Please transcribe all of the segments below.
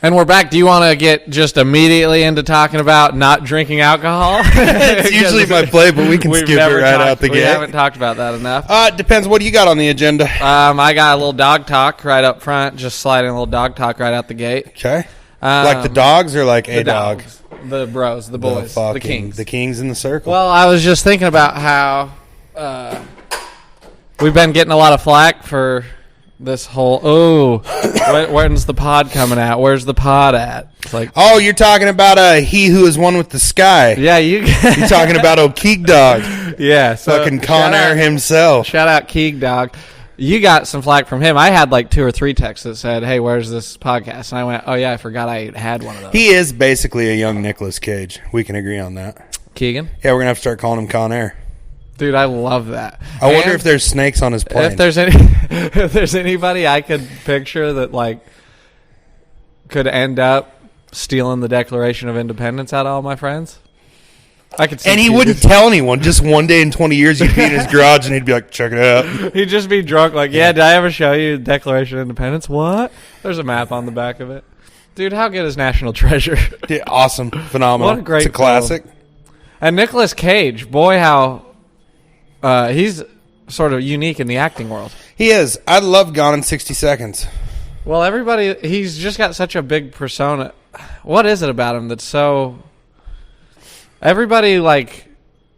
And we're back. Do you want to get just immediately into talking about not drinking alcohol? It's usually my play, but we can skip it right out the gate. We haven't talked about that enough. It depends. What do you got on the agenda? I got a little dog talk right up front, just sliding a little dog talk right out the gate. Okay. Like the dogs or like a dog? Dogs, the bros, the boys, the kings. The kings in the circle. Well, I was just thinking about how we've been getting a lot of flack for this whole, when's the pod coming out? Where's the pod at? It's like, oh, you're talking about he who is one with the sky. Yeah, you're talking about Keeg Dog. Yeah, so fucking Con Air himself. Shout out Keeg Dog. You got some flack from him. I had like 2 or 3 texts that said, "Hey, where's this podcast?" And I went, "Oh yeah, I forgot I had one of those." He is basically a young Nicolas Cage. We can agree on that. Keegan? Yeah, we're gonna have to start calling him Con Air. Dude, I love that. I wonder if there's snakes on his plane. If there's anybody I could picture that like could end up stealing the Declaration of Independence out of all my friends, I could see. And he wouldn't tell anyone. Just one day in 20 years, you'd be in his garage and he'd be like, "Check it out." He'd just be drunk, like, "Yeah, did I ever show you the Declaration of Independence? What? There's a map on the back of it." Dude, how good is National Treasure? Yeah, awesome, phenomenal. What a great It's a classic. film. And Nicolas Cage, boy, how he's sort of unique in the acting world. He is. I love Gone in 60 Seconds. Well, he's just got such a big persona. What is it about him that's so... Everybody, like,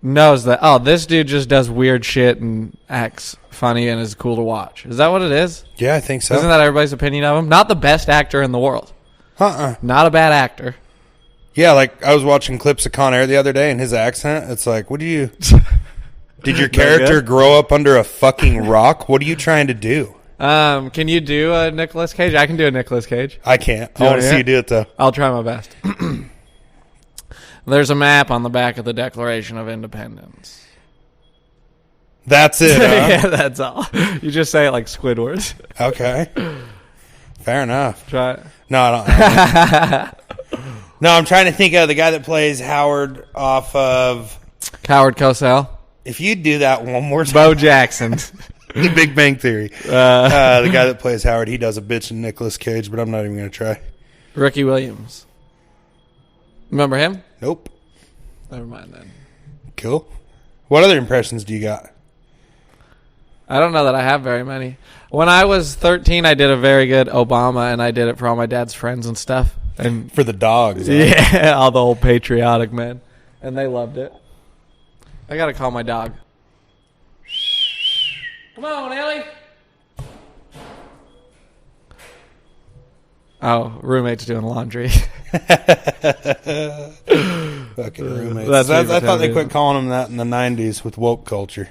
knows that, oh, this dude just does weird shit and acts funny and is cool to watch. Is that what it is? Yeah, I think so. Isn't that everybody's opinion of him? Not the best actor in the world. Not a bad actor. Yeah, like, I was watching clips of Con Air the other day, and his accent, it's like, what do you... Did your character grow up under a fucking rock? What are you trying to do? Can you do a Nicolas Cage? I can do a Nicolas Cage. I can't. I want to see you do it, though. I'll try my best. There's a map on the back of the Declaration of Independence. That's it, huh? Yeah, that's all. You just say it like Squidward. Okay. Fair enough. Try it. No, I don't. No, I'm trying to think of the guy that plays Howard off of... Howard Cosell. If you do that one more time... Bo Jackson. The Big Bang Theory. The guy that plays Howard, he does a bitch in Nicolas Cage, but I'm not even going to try. Ricky Williams. Remember him? Nope. Never mind then. Cool. What other impressions do you got? I don't know that I have very many. When I was 13, I did a very good Obama, and I did it for all my dad's friends and stuff. And for the dogs. Yeah, all the old patriotic men. And they loved it. I got to call my dog. Come on, Ellie. Oh, roommate's doing laundry. Fucking roommates. I thought they quit calling them that in the 90s with woke culture.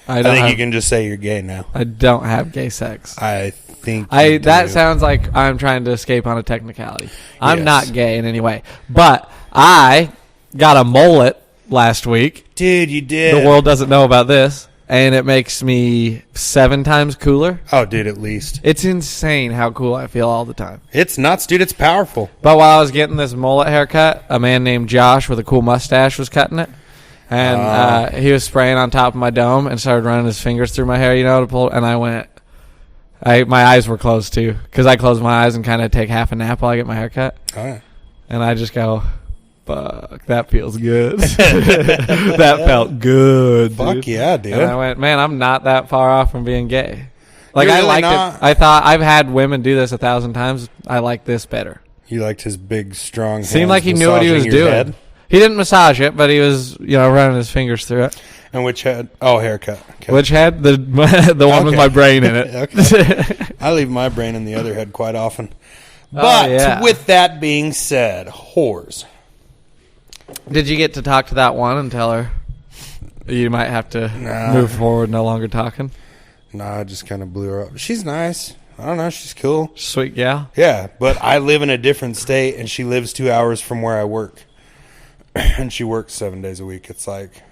I think you can just say you're gay now. I don't have gay sex. I think that sounds like I'm trying to escape on a technicality. I'm not gay in any way. But I got a mullet last week. Dude, you did. The world doesn't know about this. And it makes me 7 times cooler. Oh, dude, at least. It's insane how cool I feel all the time. It's nuts, dude. It's powerful. But while I was getting this mullet haircut, a man named Josh with a cool mustache was cutting it. And he was spraying on top of my dome and started running his fingers through my hair, to pull. And I went... my eyes were closed, too. Because I close my eyes and kind of take half a nap while I get my haircut. Oh, yeah. And I just go... Fuck, that feels good. That felt good, dude. Fuck yeah, dude. And I went, man, I'm not that far off from being gay. Like, You're I really liked not. it. I thought, I've had women do this 1,000 times. I like this better. You liked his big, strong hands. Seemed like he knew what he was doing. Head? He didn't massage it, but he was, running his fingers through it. And which head? Oh, haircut. Okay. Which head? The one with my brain in it. Okay. I leave my brain in the other head quite often. But with that being said, whores. Did you get to talk to that one and tell her you might have to move forward, no longer talking? Nah, I just kind of blew her up. She's nice. I don't know. She's cool. Sweet gal? Yeah, but I live in a different state, and she lives 2 hours from where I work. And she works 7 days a week. It's like...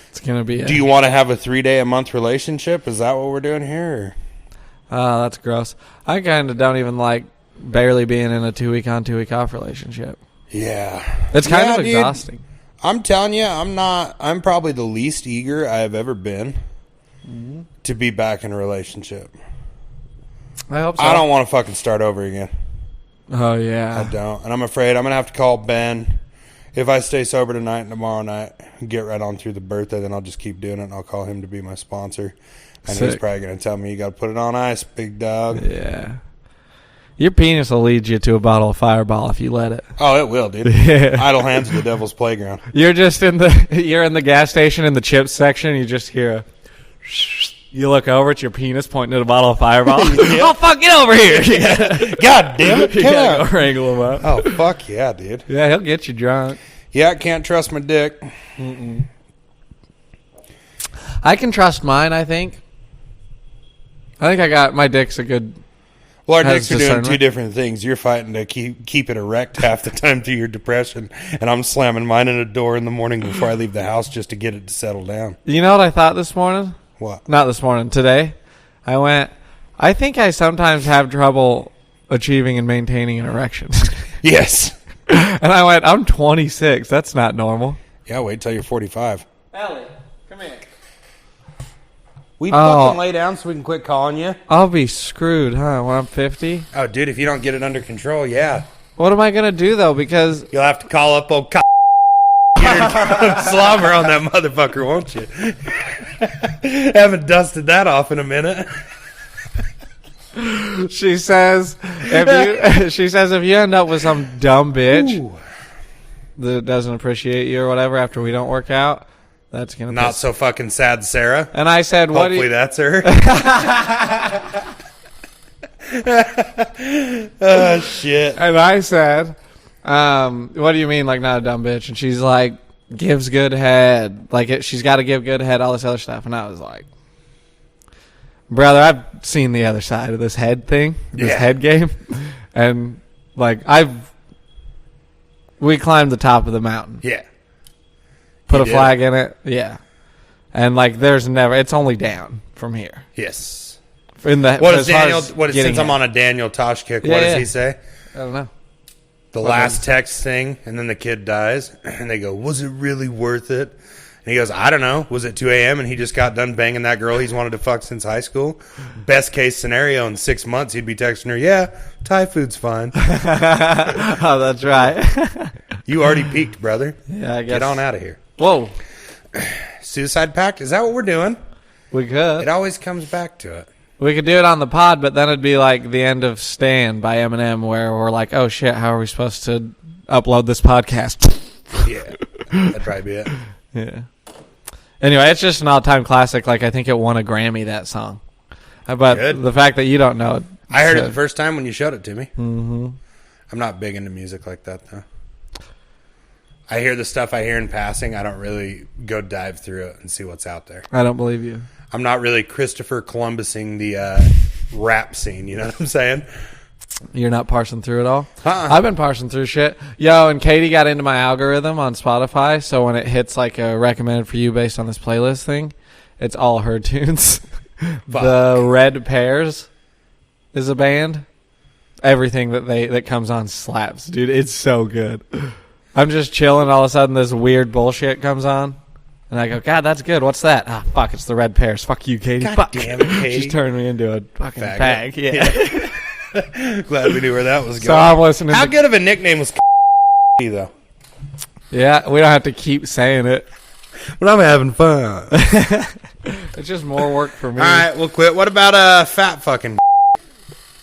It's going to be... Do you want to have a 3-day-a-month relationship? Is that what we're doing here? Oh, that's gross. I kind of don't even like barely being in a 2-week-on, 2-week-off relationship. Yeah. It's kind of exhausting. Dude, I'm telling you, I'm probably the least eager I have ever been to be back in a relationship. I hope so. I don't want to fucking start over again. Oh, yeah. I don't. And I'm afraid I'm going to have to call Ben. If I stay sober tonight and tomorrow night, get right on through the birthday, then I'll just keep doing it, and I'll call him to be my sponsor. And he's probably going to tell me, you got to put it on ice, big dog. Yeah. Your penis will lead you to a bottle of Fireball if you let it. Oh, it will, dude. Yeah. Idle hands at the devil's playground. You're in the gas station in the chips section, you just hear a... You look over, it's your penis pointing at a bottle of Fireball. Yeah. Oh, fuck, get over here. Yeah. God damn it. Come on. Go wrangle him up. Oh, fuck yeah, dude. Yeah, he'll get you drunk. Yeah, I can't trust my dick. Mm-mm. I can trust mine, I think. I think I got... My dick's a good... Well, our dicks are doing two different things. You're fighting to keep it erect half the time through your depression, and I'm slamming mine in a door in the morning before I leave the house just to get it to settle down. You know what I thought this morning? What? Not this morning. Today, I think I sometimes have trouble achieving and maintaining an erection. Yes. And I went, I'm 26. That's not normal. Yeah, wait till you're 45. Ellie, come here. We fucking lay down so we can quit calling you? I'll be screwed, huh, when I'm 50? Oh, dude, if you don't get it under control, yeah. What am I going to do, though? Because... You'll have to call up old slobber on that motherfucker, won't you? Haven't dusted that off in a minute. She says if you end up with some dumb bitch that doesn't appreciate you or whatever after we don't work out, that's gonna not so fucking sad, Sarah. And I said, "What? Hopefully that's her." Oh shit! And I said, "What do you mean, like not a dumb bitch?" And she's like, "Gives good head. Like she's got to give good head. All this other stuff." And I was like, "Brother, I've seen the other side of this head thing, this head game, and like we climbed the top of the mountain. Yeah, put a flag in it. Yeah, and like it's only down from here. Yes." What is Daniel? Since I'm on a Daniel Tosh kick, what does he say? I don't know. The last text thing, and then the kid dies, and they go, "Was it really worth it?" And he goes, "I don't know. Was it 2 a.m. and he just got done banging that girl he's wanted to fuck since high school? Best case scenario, in 6 months he'd be texting her, yeah, Thai food's fine." Oh, that's right. You already peaked, brother. Yeah, I guess. Get on out of here. Whoa. Suicide pact? Is that what we're doing? We could. It always comes back to it. We could do it on the pod, but then it'd be like the end of Stan by Eminem, where we're like, oh shit, how are we supposed to upload this podcast? Yeah, that'd probably be it. Yeah. Anyway, it's just an all-time classic. Like, I think it won a Grammy, that song. But the fact that you don't know it. I heard it the first time when you showed it to me. Mm-hmm. I'm not big into music like that, though. I hear the stuff I hear in passing. I don't really go dive through it and see what's out there. I don't believe you. I'm not really Christopher Columbusing the rap scene. You know what I'm saying? You're not parsing through it all? I've been parsing through shit. Yo, and Katie got into my algorithm on Spotify, so when it hits like a recommended for you based on this playlist thing, it's all her tunes. The Red Pears is a band. Everything that comes on slaps, dude. It's so good. I'm just chilling, all of a sudden this weird bullshit comes on. And I go, God, that's good. What's that? Ah, fuck, it's the Red Pears. Fuck you, Katie. God fuck. Damn it, Katie. She's turned me into a fucking bag. Yeah. Glad we knew where that was going. So I'm listening. How good of a nickname was though? Yeah, we don't have to keep saying it. But I'm having fun. It's just more work for me. All right, we'll quit. What about fat fucking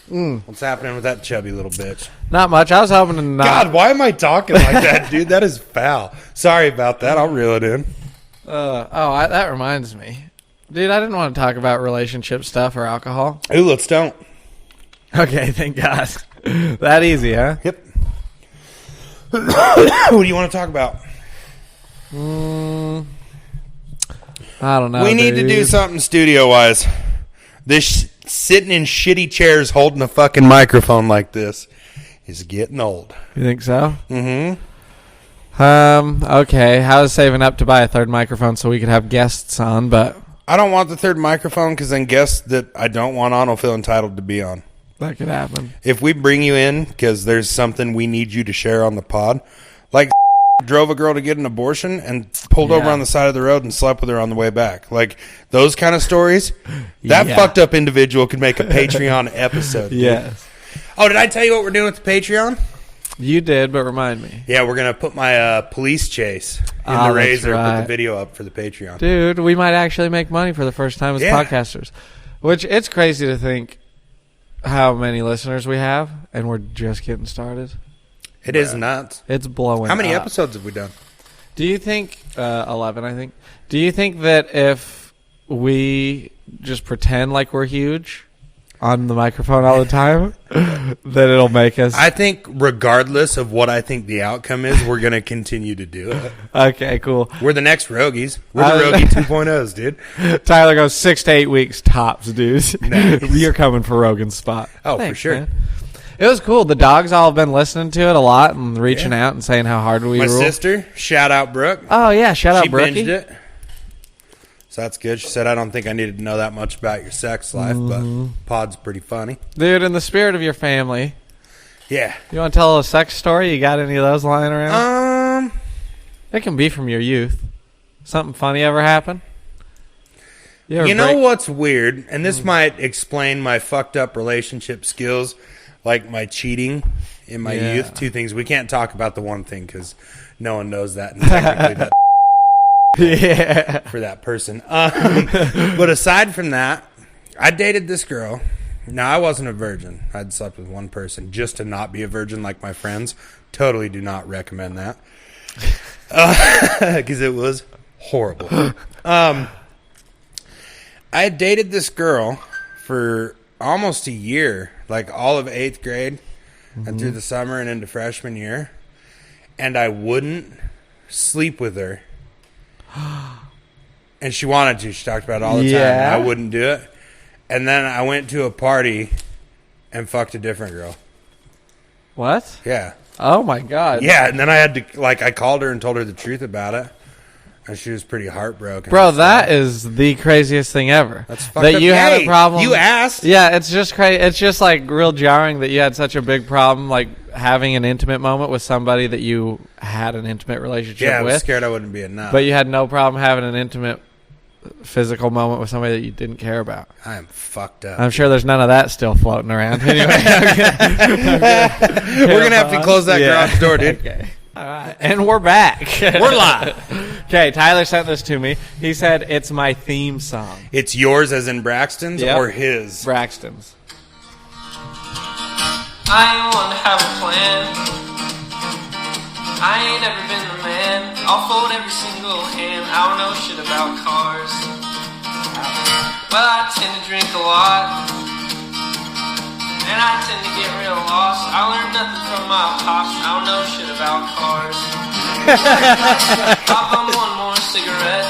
What's happening with that chubby little bitch? Not much. I was hoping to not. God, why am I talking like that, dude? That is foul. Sorry about that. I'll reel it in. That reminds me. Dude, I didn't want to talk about relationship stuff or alcohol. Ooh, let's don't. Okay, thank God. That easy, huh? Yep. What do you want to talk about? I don't know. We need to do something studio-wise. This sitting in shitty chairs holding a fucking microphone like this is getting old. You think so? Mm-hmm. Okay. I was saving up to buy a third microphone so we could have guests on, but I don't want the third microphone because then guests that I don't want on will feel entitled to be on. That could happen. If we bring you in because there's something we need you to share on the pod, like drove a girl to get an abortion and pulled over on the side of the road and slept with her on the way back. Like those kind of stories, that fucked up individual could make a Patreon episode. Yes. Oh, did I tell you what we're doing with the Patreon? You did, but remind me. Yeah, we're going to put my police chase in the razor, put the video up for the Patreon. Dude, we might actually make money for the first time as podcasters. Which, it's crazy to think how many listeners we have, and we're just getting started. It is nuts. It's blowing How many up. episodes have we done? Do you think, 11, I think. Do you think that if we just pretend like we're huge on the microphone all the time, that it'll make us... I think regardless of what I think the outcome is, we're going to continue to do it. Okay, cool. We're the next Rogies. We're the Rogie 2.0s, dude. Tyler goes 6 to 8 weeks tops, dude. Nice. You're coming for Rogan's spot. Oh, Thanks, for sure. Man. It was cool. The dogs all have been listening to it a lot and reaching out and saying how hard we My rule. sister, shout out Brooke. Oh, yeah. Shout out She Brookie. binged it. So that's good. She said, I don't think I needed to know that much about your sex life, but pod's pretty funny. Dude, in the spirit of your family, Yeah. you want to tell a sex story? You got any of those lying around? It can be from your youth. Something funny ever happen? You know what's weird? And this might explain my fucked up relationship skills, like my cheating in my youth. Two things. We can't talk about the one thing because no one knows that. And technically that's for that person. But aside from that, I dated this girl. Now, I wasn't a virgin. I'd slept with one person just to not be a virgin like my friends. Totally do not recommend that. Because it was horrible. I had dated this girl for almost a year, like all of 8th grade and through the summer and into freshman year. And I wouldn't sleep with her. And she wanted to. She talked about it all the time. And I wouldn't do it. And then I went to a party and fucked a different girl. What? Yeah. Oh, my God. Yeah, and then I had to, I called her and told her the truth about it. And she was pretty heartbroken. Bro, that is the craziest thing ever. That's fucked that up. You had a problem. You asked. Yeah, it's just crazy. It's just like real jarring that you had such a big problem, like having an intimate moment with somebody that you had an intimate relationship with. Yeah, I was scared I wouldn't be enough. But you had no problem having an intimate physical moment with somebody that you didn't care about. I am fucked up. I'm sure there's none of that still floating around. Anyway, we're going to have to close that garage door, dude. Okay. All right. And we're back. We're live. Okay, Tyler sent this to me. He said, it's my theme song. It's yours as in Braxton's or his? Braxton's. I want to have a plan. I ain't ever been the man. I'll fold every single hand. I don't know shit about cars. Well, I tend to drink a lot, and I tend to get real lost. I learned nothing from my pops. I don't know shit about cars. Pop on one more cigarette.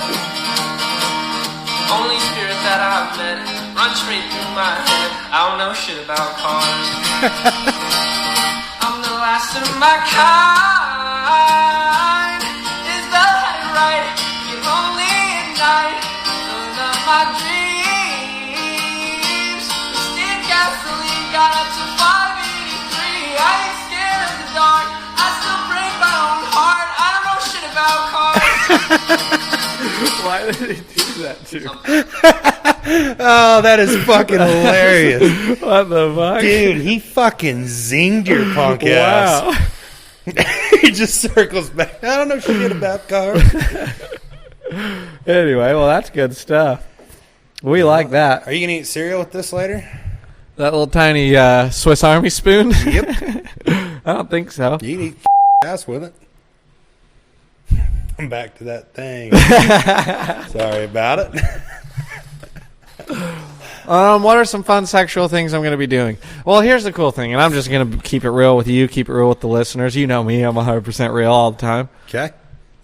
Only spirit that I've met. Run straight through my head. I don't know shit about cars. I'm the last of my kind. Is that right? You're lonely at night. Filling up my dreams. Steam gasoline got up to 583. I ain't scared of the dark. I still break my own heart. I don't know shit about cars. Why did he do that to me? Oh, that is fucking hilarious. What the fuck? Dude, he fucking zinged your punk ass. Wow. He just circles back. I don't know shit about cars. Anyway, well, that's good stuff. We like that. Are you going to eat cereal with this later? That little tiny Swiss Army spoon? Yep. I don't think so. You can eat ass with it. I'm back to that thing. Sorry about it. What are some fun sexual things I'm going to be doing? Well, here's the cool thing, and I'm just going to keep it real with you, keep it real with the listeners. You know me, I'm 100% real all the time. Okay.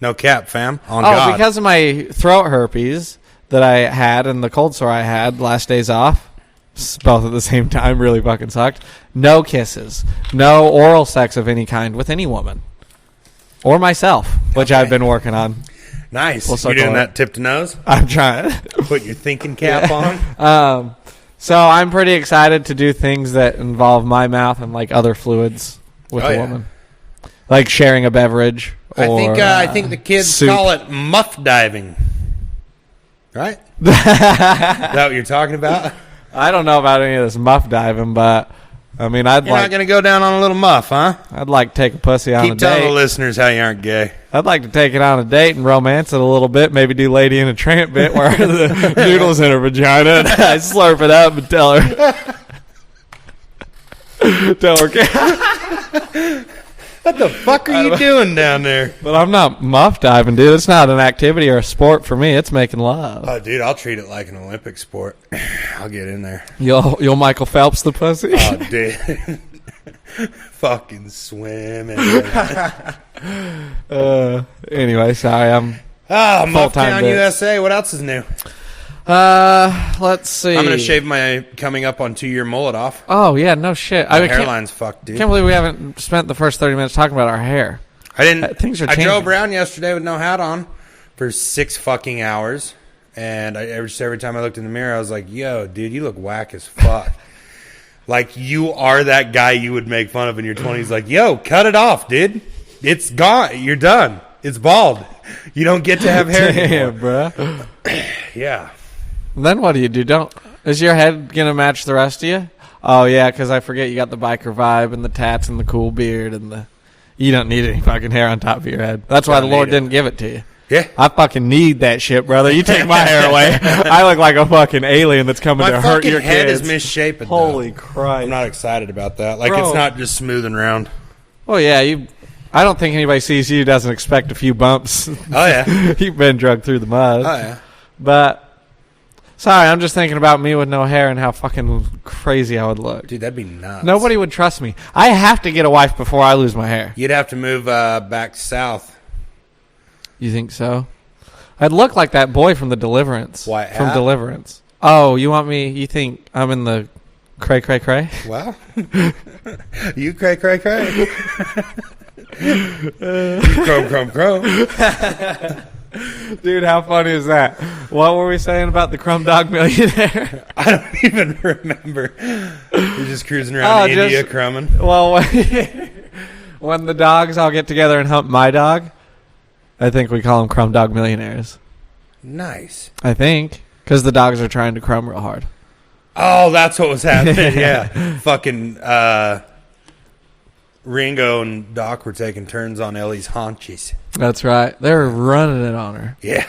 No cap, fam. On God. Because of my throat herpes that I had and the cold sore I had last days off, both at the same time, really fucking sucked. No kisses. No oral sex of any kind with any woman. Or myself, which I've been working on. Nice. We'll You're doing that tip to nose? I'm trying. Put your thinking cap on? So I'm pretty excited to do things that involve my mouth and like other fluids with a woman. Like sharing a beverage. I think the kids soup. call it muff diving. Right? Is that what you're talking about? I don't know about any of this muff diving, but I mean, I'd You're not going to go down on a little muff, huh? I'd like to take a pussy on a Keep telling the date. listeners how you aren't gay. I'd like to take it on a date and romance it a little bit. Maybe do Lady in a Tramp bit where the noodle's in her vagina and I slurp it up and tell her. What the fuck are you doing down there? But I'm not muff diving, dude. It's not an activity or a sport for me. It's making love. Oh, dude, I'll treat it like an Olympic sport. I'll get in there. You'll Michael Phelps the pussy? Oh, dude. Fucking swimming. Anyway, sorry. I'm Muff full-time Town bits. USA. What else is new? let's see. I'm going to shave my coming up on 2-year mullet off. Oh, yeah, no shit. My hairline's fucked, dude. Can't believe we haven't spent the first 30 minutes talking about our hair. I didn't. Things are I changing. drove around yesterday with no hat on for 6 fucking hours. And every time I looked in the mirror, I was like, yo, dude, you look whack as fuck. Like, you are that guy you would make fun of in your 20s. Like, yo, cut it off, dude. It's gone. You're done. It's bald. You don't get to have hair anymore. Bro. Yeah. Then what do you do? Is your head going to match the rest of you? Oh, yeah, because I forget you got the biker vibe and the tats and the cool beard and the... You don't need any fucking hair on top of your head. That's why the Lord didn't give it to you. Yeah. I fucking need that shit, brother. You take my hair away, I look like a fucking alien that's coming to hurt your My fucking head kids. is misshapen, Holy though. Christ. I'm not excited about that. Like, Bro. it's not just smooth and round. Oh, yeah, I don't think anybody sees you doesn't expect a few bumps. Oh, yeah. You've been drugged through the mud. Oh, yeah. But, sorry, I'm just thinking about me with no hair and how fucking crazy I would look. Dude, that'd be nuts. Nobody would trust me. I have to get a wife before I lose my hair. You'd have to move back south. You think so? I'd look like that boy from the Deliverance. Why, From Al? Deliverance. Oh, you think I'm in the cray cray cray? Well, you cray. Chrome. Dude, how funny is that? What were we saying about the Crumb Dog Millionaire? I don't even remember. You're just cruising around India crumbing. Well, when the dogs all get together and hump my dog, I think we call them Crumb Dog Millionaires. Nice. I think. Because the dogs are trying to crumb real hard. Oh, that's what was happening. Yeah. Fucking Ringo and Doc were taking turns on Ellie's haunches. That's right. They were running it on her. Yeah.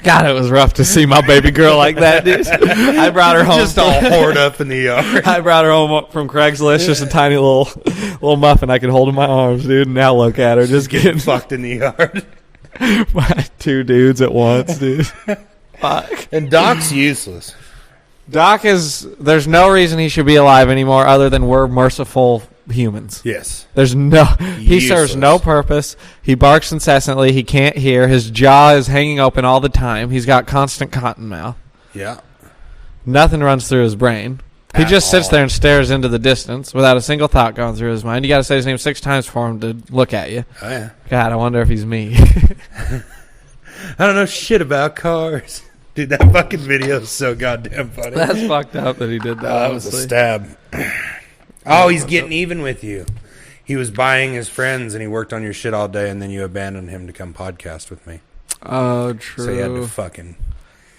God, it was rough to see my baby girl like that, dude. I brought her home. Just all whored up in the yard. I brought her home from Craigslist, just a tiny little muffin I could hold in my arms, dude. And now look at her, just getting fucked in the yard. by 2 dudes at once, dude. Fuck. And Doc's useless. Doc there's no reason he should be alive anymore other than we're merciful humans. Yes. He serves no purpose. He barks incessantly. He can't hear. His jaw is hanging open all the time. He's got constant cotton mouth. Yeah. Nothing runs through his brain. He just sits there and stares into the distance without a single thought going through his mind. You got to say his name 6 times for him to look at you. Oh, yeah. God, I wonder if he's me. I don't know shit about cars. Dude, that fucking video is so goddamn funny. That's fucked up that he did that. That was a stab. Oh, he's getting even with you. He was buying his friends, and he worked on your shit all day, and then you abandoned him to come podcast with me. Oh, true. So he had to fucking...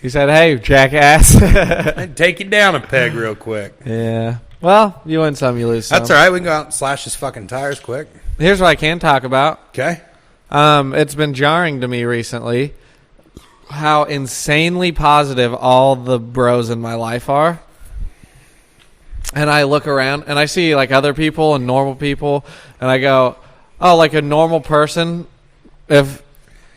He said, hey, jackass. I'd take you down a peg real quick. Yeah. Well, you win some, you lose some. That's all right. We can go out and slash his fucking tires quick. Here's what I can talk about. Okay. It's been jarring to me recently how insanely positive all the bros in my life are. And I look around and I see like other people and normal people, and I go, oh, like a normal person, if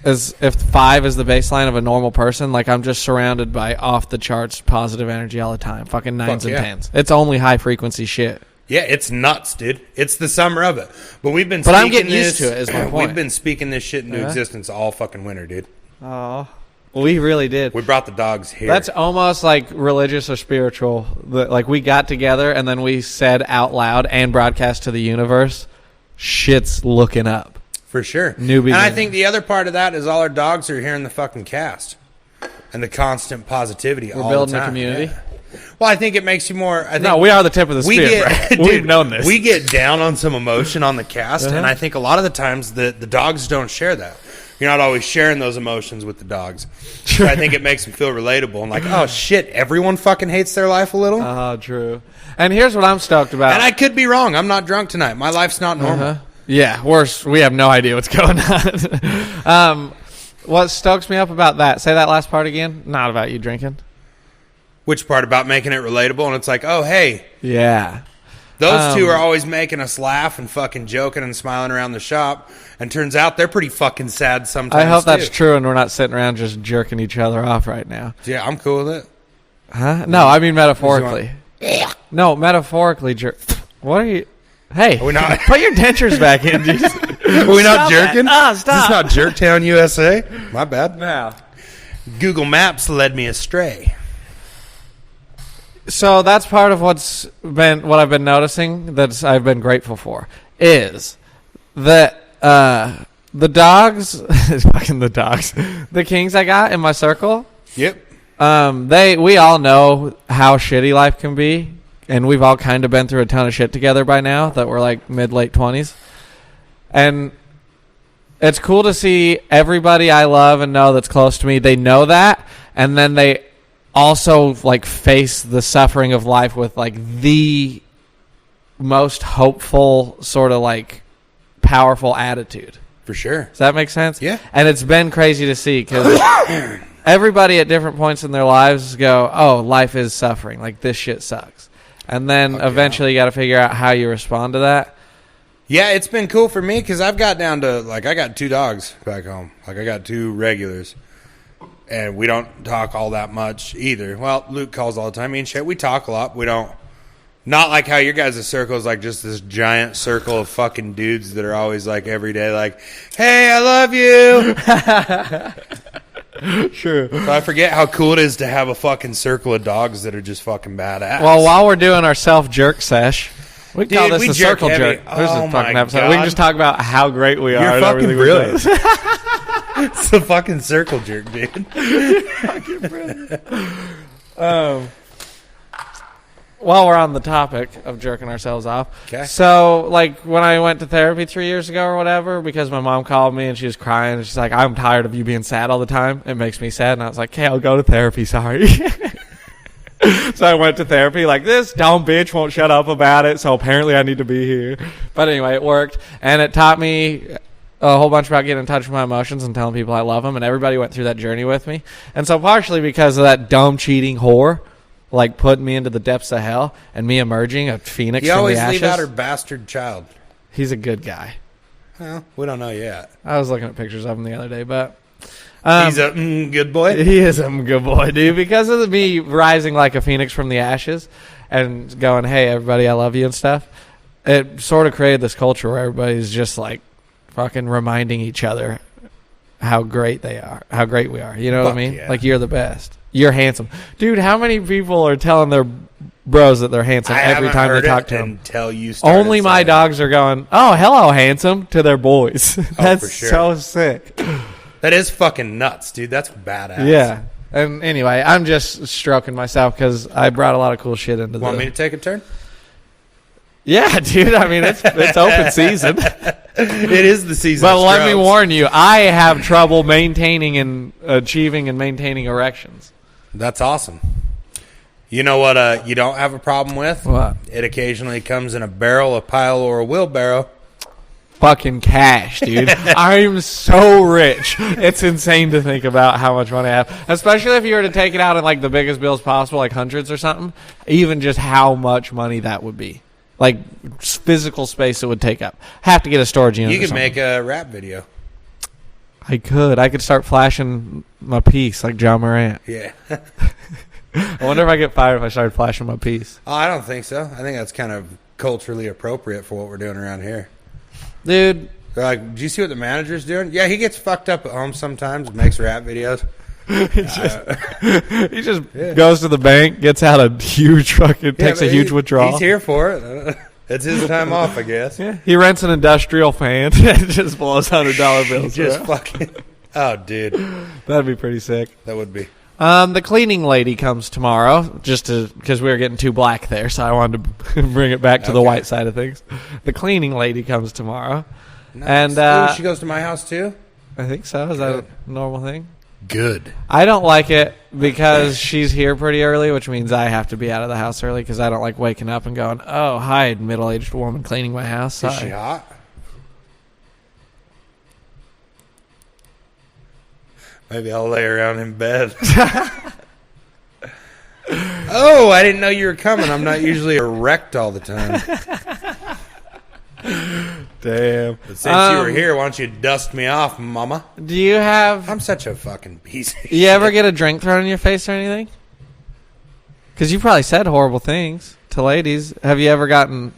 5 is the baseline of a normal person, like I'm just surrounded by off the charts positive energy all the time. Fucking 9s and 10s. It's only high frequency shit. Yeah, it's nuts, dude. It's the summer of it. But I'm getting used to it, is my point. We've been speaking this shit into existence all fucking winter, dude. Oh, we really did. We brought the dogs here. That's almost like religious or spiritual. Like we got together and then we said out loud and broadcast to the universe, shit's looking up. For sure. New beginning. And I think the other part of that is all our dogs are hearing the fucking cast. And the constant positivity all the time. We're building a community. Yeah. Well, I think it makes you more... No, we are the tip of the spear, bro. We've known this. We get down on some emotion on the cast, and I think a lot of the times the dogs don't share that. You're not always sharing those emotions with the dogs. So I think it makes them feel relatable and like, oh shit, everyone fucking hates their life a little. Oh, true. And here's what I'm stoked about. And I could be wrong. I'm not drunk tonight. My life's not normal. Yeah, worse. We have no idea what's going on. What stokes me up about that? Say that last part again. Not about you drinking. Which part about making it relatable? And it's like, oh, hey. Yeah. Those two are always making us laugh and fucking joking and smiling around the shop. And turns out they're pretty fucking sad sometimes, I hope that's true and we're not sitting around just jerking each other off right now. Yeah, I'm cool with it. Huh? No, I mean metaphorically. No, metaphorically jerk. What are you... Hey, are we not... put your dentures back in, Jesus. Are we not jerking? Stop. Is this not Jerktown, USA? My bad. No. Google Maps led me astray. So that's part of what I've been noticing that I've been grateful for is that the dogs, fucking the dogs, the kings I got in my circle. Yep. We all know how shitty life can be, and we've all kind of been through a ton of shit together by now that we're like mid-late 20s. And it's cool to see everybody I love and know that's close to me, they know that, and then they also like face the suffering of life with like the most hopeful sort of like powerful attitude. For sure. Does that make sense? Yeah. And it's been crazy to see because everybody at different points in their lives go, oh, life is suffering. Like this shit sucks. And then eventually you got to figure out how you respond to that. Yeah, it's been cool for me because I've got down to, like, I got 2 dogs back home. Like, I got 2 regulars. And we don't talk all that much either. Well, Luke calls all the time. Me and shit, we talk a lot. We don't. Not like how your guys' circle is like just this giant circle of fucking dudes that are always like every day like, hey, I love you. True. So I forget how cool it is to have a fucking circle of dogs that are just fucking badass. Well, while we're doing our self-jerk sesh, we can call this we the jerk circle heavy. jerk. There's Oh a fucking my episode. God. We can just talk about how great we are. You're and fucking everything we brilliant. do. It's the fucking circle jerk, dude. Fucking brilliant. While we're on the topic of jerking ourselves off, okay. So like when I went to therapy 3 years ago or whatever, because my mom called me and she was crying and she's like, I'm tired of you being sad all the time. It makes me sad. And I was like, okay, I'll go to therapy. Sorry. So I went to therapy like, this dumb bitch won't shut up about it, so apparently I need to be here. But anyway, it worked. And it taught me a whole bunch about getting in touch with my emotions and telling people I love them. And everybody went through that journey with me. And so partially because of that dumb cheating whore, like putting me into the depths of hell and me emerging a phoenix from the ashes. You always leave out her bastard child. He's a good guy. Well, we don't know yet. I was looking at pictures of him the other day, but... he's a good boy. He is a good boy, dude. Because of me rising like a phoenix from the ashes and going, hey, everybody, I love you and stuff, it sort of created this culture where everybody's just like fucking reminding each other how great they are, how great we are. You know what I mean? Yeah. Like, you're the best. You're handsome. Dude, how many people are telling their bros that they're handsome every time they talk to them? Until you Only my dogs are going, oh, hello, handsome, to their boys. That's for sure. so sick. That is fucking nuts, dude. That's badass. Yeah. And anyway, I'm just stroking myself because I brought a lot of cool shit into Want me to take a turn? Yeah, dude. I mean, it's open season. It is the season. But let me warn you, I have trouble maintaining and achieving and maintaining erections. That's awesome. You know what you don't have a problem with? What? It occasionally comes in a barrel, a pile, or a wheelbarrow. Fucking cash, dude. I'm so rich. It's insane to think about how much money I have. Especially if you were to take it out in like the biggest bills possible, like hundreds or something. Even just how much money that would be. Like physical space it would take up. Have to get a storage unit. You could make a rap video. I could start flashing my piece like John Morant. Yeah. I wonder if I get fired if I started flashing my piece. Oh, I don't think so. I think that's kind of culturally appropriate for what we're doing around here. Dude. They're like, do you see what the manager's doing? Yeah, he gets fucked up at home sometimes, makes rap videos. He just goes to the bank, gets out a huge fucking, takes a huge withdrawal. He's here for it. It's his time off, I guess. Yeah. He rents an industrial fan and just blows $100 bills. Just fucking. Oh, dude. That'd be pretty sick. That would be. The cleaning lady comes tomorrow, just because we were getting too black there, so I wanted to bring it back to the white side of things. The cleaning lady comes tomorrow. Nice. And Ooh, she goes to my house too? I think so. Is that a normal thing? Good. I don't like it because she's here pretty early, which means I have to be out of the house early because I don't like waking up and going, oh, hi, middle-aged woman cleaning my house. Is she hot? Maybe I'll lay around in bed. Oh, I didn't know you were coming. I'm not usually erect all the time. Damn. But since you were here, why don't you dust me off, mama? Do you have... I'm such a fucking piece of shit. You ever get a drink thrown in your face or anything? Because you probably said horrible things to ladies. Have you ever gotten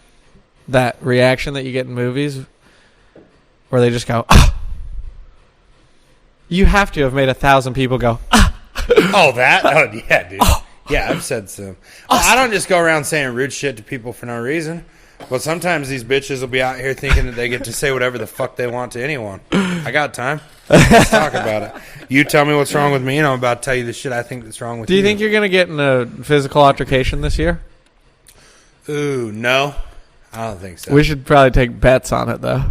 that reaction that you get in movies where they just go, ah? You have to have made 1,000 people go, ah. Oh, that? Oh, yeah, dude. Oh. Yeah, I've said so. Well, I don't just go around saying rude shit to people for no reason. But sometimes these bitches will be out here thinking that they get to say whatever the fuck they want to anyone. I got time. Let's talk about it. You tell me what's wrong with me, and I'm about to tell you the shit I think that's wrong with you. Do you think you're going to get in a physical altercation this year? Ooh, no. I don't think so. We should probably take bets on it, though.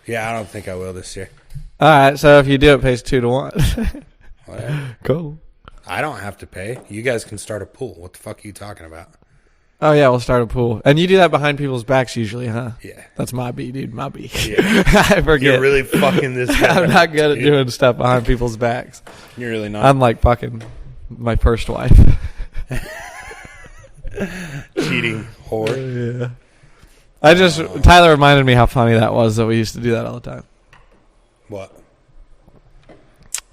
Yeah, I don't think I will this year. All right, so if you do, it pays 2-1. Whatever. Cool. I don't have to pay. You guys can start a pool. What the fuck are you talking about? Oh, yeah, we'll start a pool. And you do that behind people's backs usually, huh? Yeah. That's my B, dude, my B. Yeah. I forget. You're really fucking this guy. I'm not good at doing stuff behind people's backs. You're really not. I'm like fucking my first wife. Cheating whore. Yeah. Tyler reminded me how funny that was that we used to do that all the time. What?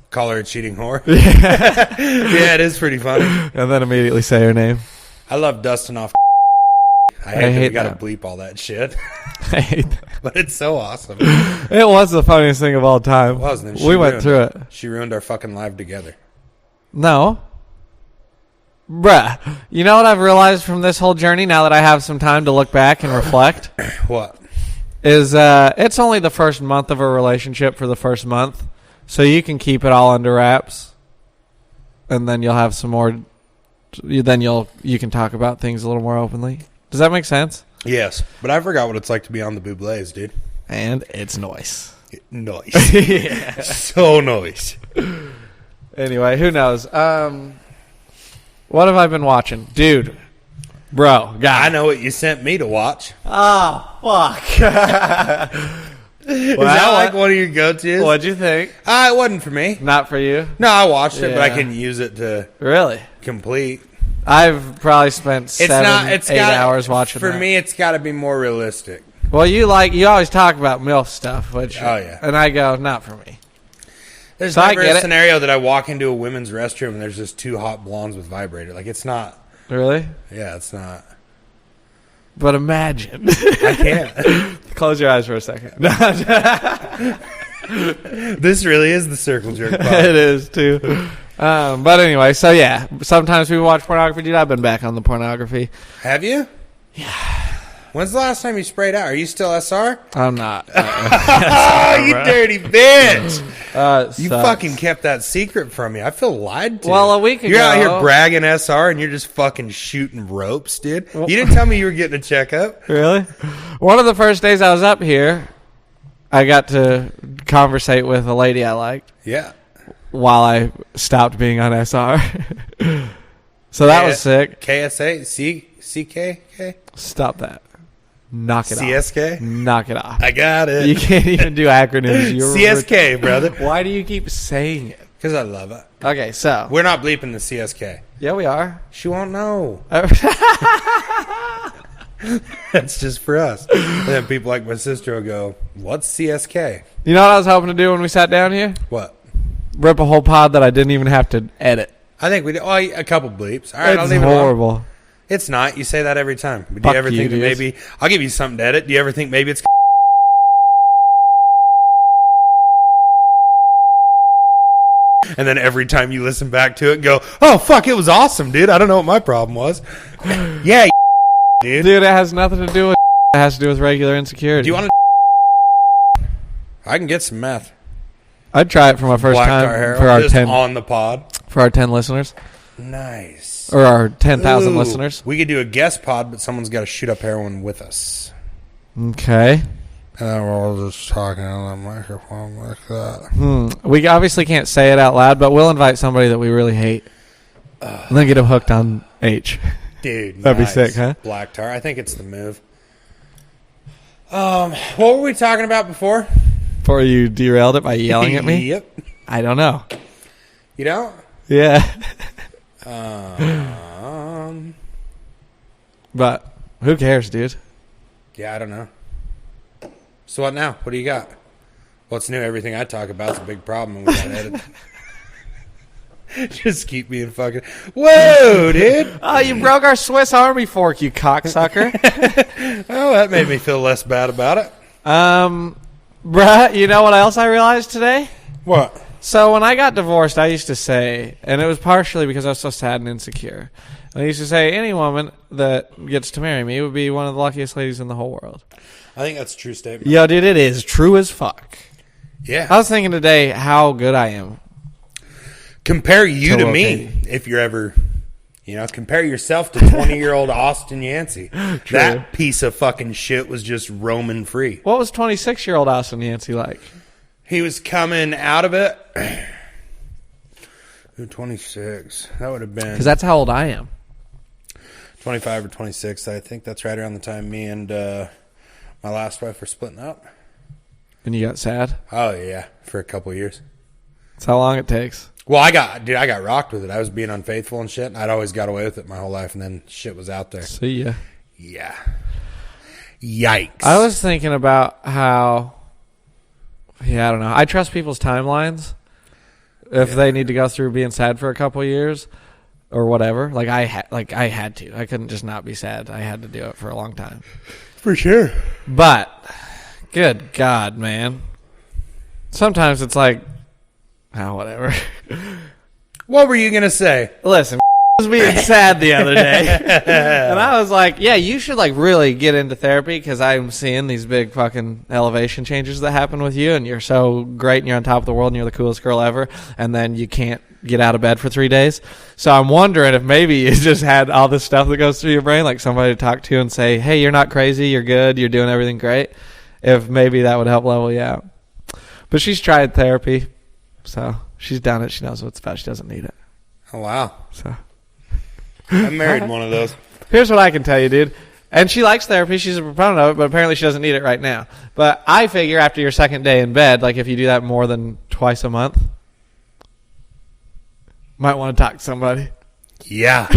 Call her a cheating whore? Yeah, it is pretty funny. And then immediately say her name. I love dusting off. I hate that we got to bleep all that shit. I hate that. But it's so awesome. It was the funniest thing of all time. It wasn't. We went through it. She ruined our fucking life together. No. Bruh. You know what I've realized from this whole journey now that I have some time to look back and reflect? What? Is it's only the first month of a relationship for the first month. So you can keep it all under wraps. And then you'll have some more... Then you can talk about things a little more openly. Does that make sense? Yes. But I forgot what it's like to be on the Bublés, dude. And it's noise. Noise. Yeah. So noise. Anyway, who knows? What have I been watching? Dude. Bro. God. I know what you sent me to watch. Oh, fuck. Is that like one of your go-tos? What'd you think? It wasn't for me. Not for you? No, I watched it, but I Yeah. couldn't use it to Really? complete. I've probably spent 8 hours watching For that. me, it's got to be more realistic. Well, you always talk about MILF stuff, which Oh, yeah. and I go, not for me. There's So I never get a it. scenario that I walk into a women's restroom and there's just two hot blondes with vibrator. Like, it's not. Really? Yeah, it's not. But imagine. I can't. Close your eyes for a second. This really is the Circle Jerk pod. It is too. But anyway, so yeah, sometimes people watch pornography. Dude, I've been back on the pornography. Have you? Yeah. When's the last time you sprayed out? Are you still SR? I'm not. Oh, you dirty bitch. You sucks. fucking kept that secret from me. I feel lied to. Well, a week ago. You're out here bragging SR and you're just fucking shooting ropes, dude. You didn't tell me you were getting a checkup. Really? One of the first days I was up here, I got to conversate with a lady I liked. Yeah. While I stopped being on SR. So that was sick. KSA? CK? Stop that. Knock it CSK? off. Knock it off. I got it. You can't even do acronyms. You're CSK, brother. Why do you keep saying it? Because I love it. Okay, so. We're not bleeping the CSK. Yeah, we are. She won't know. That's just for us. And then people like my sister will go, what's CSK? You know what I was hoping to do when we sat down here? What? Rip a whole pod that I didn't even have to edit. I think we did. Oh, a couple bleeps. All right, It's I'll leave it alone. horrible. It's not. You say that every time. But do Fuck you ever you, think that dude. maybe... I'll give you something to edit. Do you ever think maybe it's... And then every time you listen back to it, go, oh, fuck, it was awesome, dude. I don't know what my problem was. Yeah, dude. Dude, it has nothing to do with it has to do with regular insecurity. Do you want to... I can get some meth. I'd try it for my first Black time tar hair for our just 10 on the pod. for our 10 listeners Nice. or our 10,000 Ooh, listeners. We could do a guest pod, but someone's got to shoot up heroin with us. Okay. And then we're all just talking on the microphone like that. We obviously can't say it out loud, but we'll invite somebody that we really hate. And then get them hooked on H. Dude, that'd be sick, huh? Black tar. I think it's the move. What were we talking about before? Before you derailed it by yelling at me? Yep. I don't know. You don't? Yeah. But who cares, dude? Yeah, I don't know. So what now? What do you got? What's new? Everything I talk about is a big problem. And we gotta edit. Just keep being fucking... Whoa, dude! Oh, you broke our Swiss Army fork, you cocksucker. Oh, that made me feel less bad about it. Bruh, you know what else I realized today? What? So when I got divorced, I used to say, and it was partially because I was so sad and insecure, I used to say any woman that gets to marry me would be one of the luckiest ladies in the whole world. I think that's a true statement. Yo, dude, it is true as fuck. Yeah. I was thinking today how good I am. Compare you to me if you're ever, compare yourself to 20-year-old Austin Yancey. True. That piece of fucking shit was just roaming free. What was 26-year-old Austin Yancey like? He was coming out of it. 26. That would have been... Because that's how old I am. 25 or 26. I think that's right around the time me and my last wife were splitting up. And you got sad? Oh, yeah. For a couple of years. That's how long it takes. Well, I got rocked with it. I was being unfaithful and shit. And I'd always got away with it my whole life, and then shit was out there. See ya. Yeah. Yikes. I was thinking about how... Yeah, I don't know. I trust people's timelines. If they need to go through being sad for a couple of years or whatever. I had to. I couldn't just not be sad. I had to do it for a long time. For sure. But, good God, man. Sometimes it's like, whatever. What were you going to say? Listen, was being sad the other day. And I was like, yeah, you should really get into therapy because I'm seeing these big fucking elevation changes that happen with you, and you're so great and you're on top of the world and you're the coolest girl ever, and then you can't get out of bed for 3 days. So I'm wondering if maybe you just had all this stuff that goes through your brain, like somebody to talk to and say, hey, you're not crazy, you're good, you're doing everything great. If maybe that would help level you out. But she's tried therapy, so she's done it. She knows what it's about. She doesn't need it. Oh, wow. So I married one of those. Here's what I can tell you, dude. And she likes therapy. She's a proponent of it, but apparently she doesn't need it right now. But I figure after your second day in bed, if you do that more than twice a month, might want to talk to somebody. Yeah.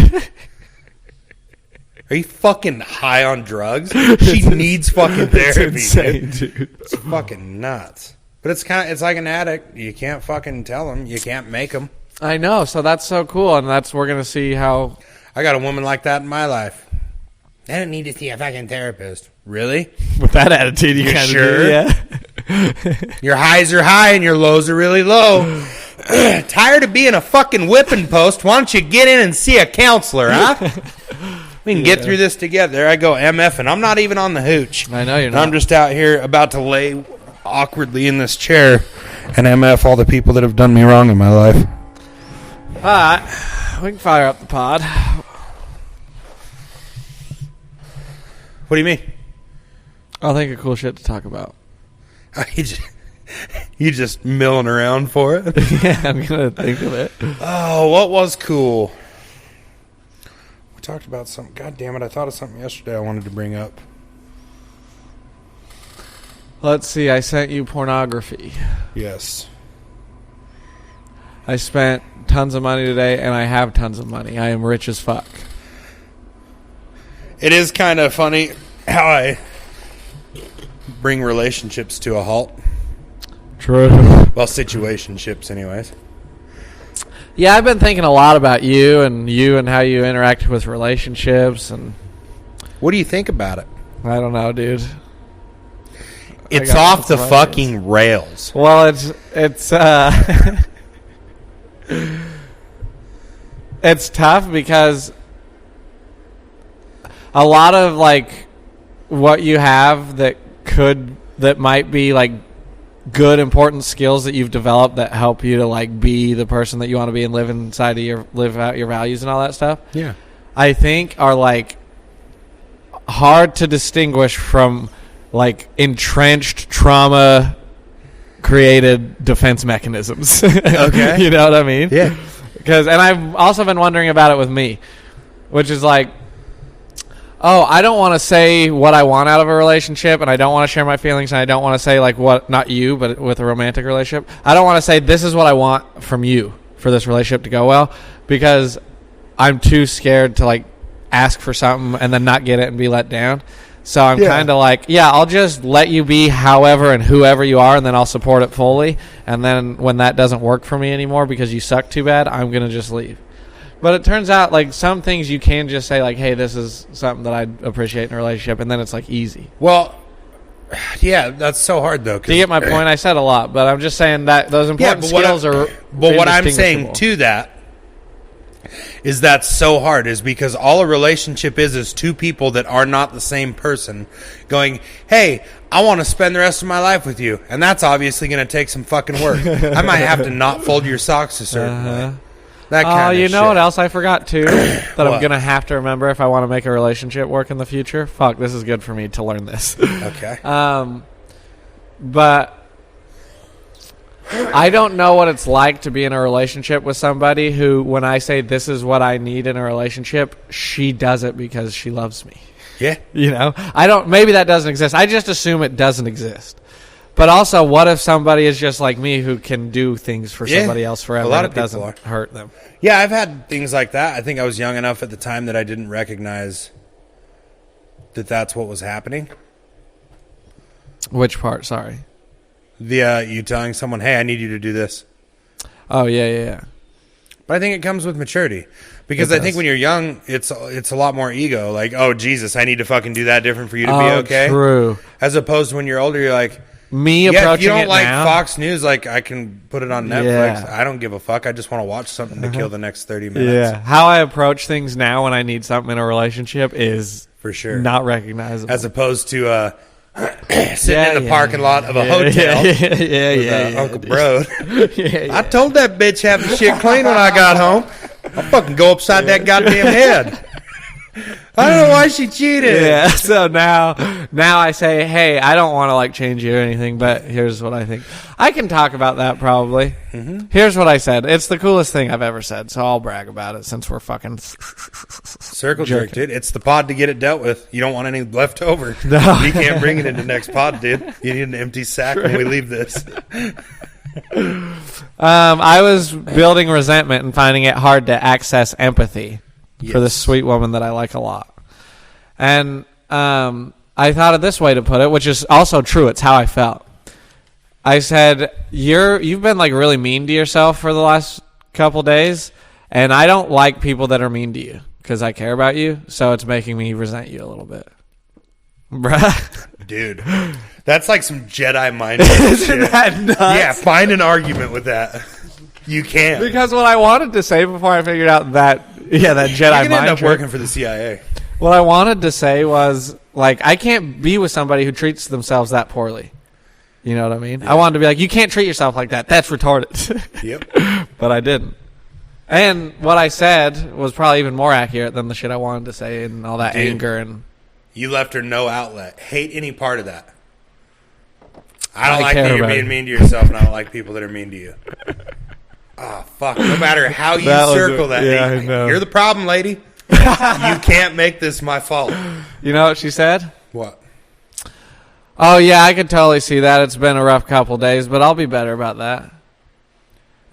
Are you fucking high on drugs? She needs fucking therapy, it's insane, dude. It's fucking nuts. But it's like an addict. You can't fucking tell them. You can't make them. I know. So that's so cool. And we're going to see how... I got a woman like that in my life. I don't need to see a fucking therapist. Really? With that attitude, you kind of sure? do, yeah. Your highs are high and your lows are really low. Tired of being a fucking whipping post? Why don't you get in and see a counselor, huh? We can get through this together. I go MF, and I'm not even on the hooch. I know you're not. I'm just out here about to lay awkwardly in this chair and MF all the people that have done me wrong in my life. All right. We can fire up the pod. What do you mean? I'll think of cool shit to talk about. You just milling around for it? Yeah, I'm going to think of it. Oh, what was cool? We talked about something. God damn it, I thought of something yesterday I wanted to bring up. Let's see. I sent you pornography. Yes. I spent tons of money today, and I have tons of money. I am rich as fuck. It is kind of funny how I bring relationships to a halt. True. Well, situationships anyways. Yeah, I've been thinking a lot about you and how you interact with relationships. And what do you think about it? I don't know, dude. It's off the fucking rails. Well, it's it's tough because a lot of what you have that might be good important skills that you've developed that help you to be the person that you want to be and live out your values and all that stuff. Yeah. I think are hard to distinguish from like entrenched trauma created defense mechanisms. Okay. You know what I mean? Yeah. And I've also been wondering about it with me, which is like, oh, I don't want to say what I want out of a relationship, and I don't want to share my feelings, and I don't want to say, like, what, not you, but with a romantic relationship. I don't want to say, this is what I want from you for this relationship to go well, because I'm too scared to, like, ask for something and then not get it and be let down. So I'm kind of like, I'll just let you be however and whoever you are, and then I'll support it fully. And then when that doesn't work for me anymore because you suck too bad, I'm going to just leave. But it turns out, like, some things you can just say, like, hey, this is something that I appreciate in a relationship, and then it's, like, easy. Well, yeah, that's so hard, though. Do you get my point? I said a lot, but I'm just saying that those important skills are But what I'm saying to that is that's so hard is because all a relationship is two people that are not the same person going, hey, I want to spend the rest of my life with you. And that's obviously going to take some fucking work. I might have to not fold your socks a certain way. That kind of you know shit. what else I forgot too that What? I'm gonna have to remember if I want to make a relationship work in the future? Fuck, this is good for me to learn this. Okay. But I don't know what it's like to be in a relationship with somebody who, when I say this is what I need in a relationship, she does it because she loves me. Yeah. You know, maybe that doesn't exist. I just assume it doesn't exist. But also, what if somebody is just like me who can do things for somebody else forever? A lot and of it people doesn't hurt them. Yeah, I've had things like that. I think I was young enough at the time that I didn't recognize that that's what was happening. Which part? Sorry. You telling someone, hey, I need you to do this. Oh, yeah. But I think it comes with maturity. Because I think when you're young, it's a lot more ego. Like, oh, Jesus, I need to fucking do that different for you to be okay. True. As opposed to when you're older, you're like, me approaching if you don't it like now, Fox News, like, I can put it on Netflix. Yeah. I don't give a fuck. I just want to watch something to kill the next 30 minutes. Yeah. How I approach things now when I need something in a relationship is For sure. not recognizable. As opposed to sitting in the parking lot of a hotel with Uncle Bro. I told that bitch have the shit clean when I got home. I'll fucking go upside that goddamn head. I don't know why she cheated. Yeah, so now I say, hey, I don't want to like change you or anything, but here's what I think. I can talk about that probably. Mm-hmm. Here's what I said. It's the coolest thing I've ever said, so I'll brag about it since we're fucking circle jerk, dude. It's the pod to get it dealt with. You don't want any left over. No. You can't bring it into next pod, dude. You need an empty sack when we leave this. I was building resentment and finding it hard to access empathy for this sweet woman that I like a lot. And I thought of this way to put it, which is also true. It's how I felt. I said, you've been like really mean to yourself for the last couple days, and I don't like people that are mean to you because I care about you, so it's making me resent you a little bit. Bruh. Dude, that's like some Jedi mind shit. Isn't that nuts? Yeah, find an argument with that. You can't. Because what I wanted to say before I figured out that Jedi You're mind gonna end up trick, working for the CIA. what I wanted to say was, like, I can't be with somebody who treats themselves that poorly. You know what I mean? Yeah. I wanted to be like, you can't treat yourself like that. That's retarded. Yep. But I didn't. And what I said was probably even more accurate than the shit I wanted to say and all that anger. And you left her no outlet. Hate any part of that. I don't like that you're being mean to yourself, and I don't like people that are mean to you. Oh, fuck. No matter how you circle that. Yeah, I know. You're the problem, lady. You can't make this my fault. You know what she said? What? Oh, yeah, I could totally see that. It's been a rough couple days, but I'll be better about that.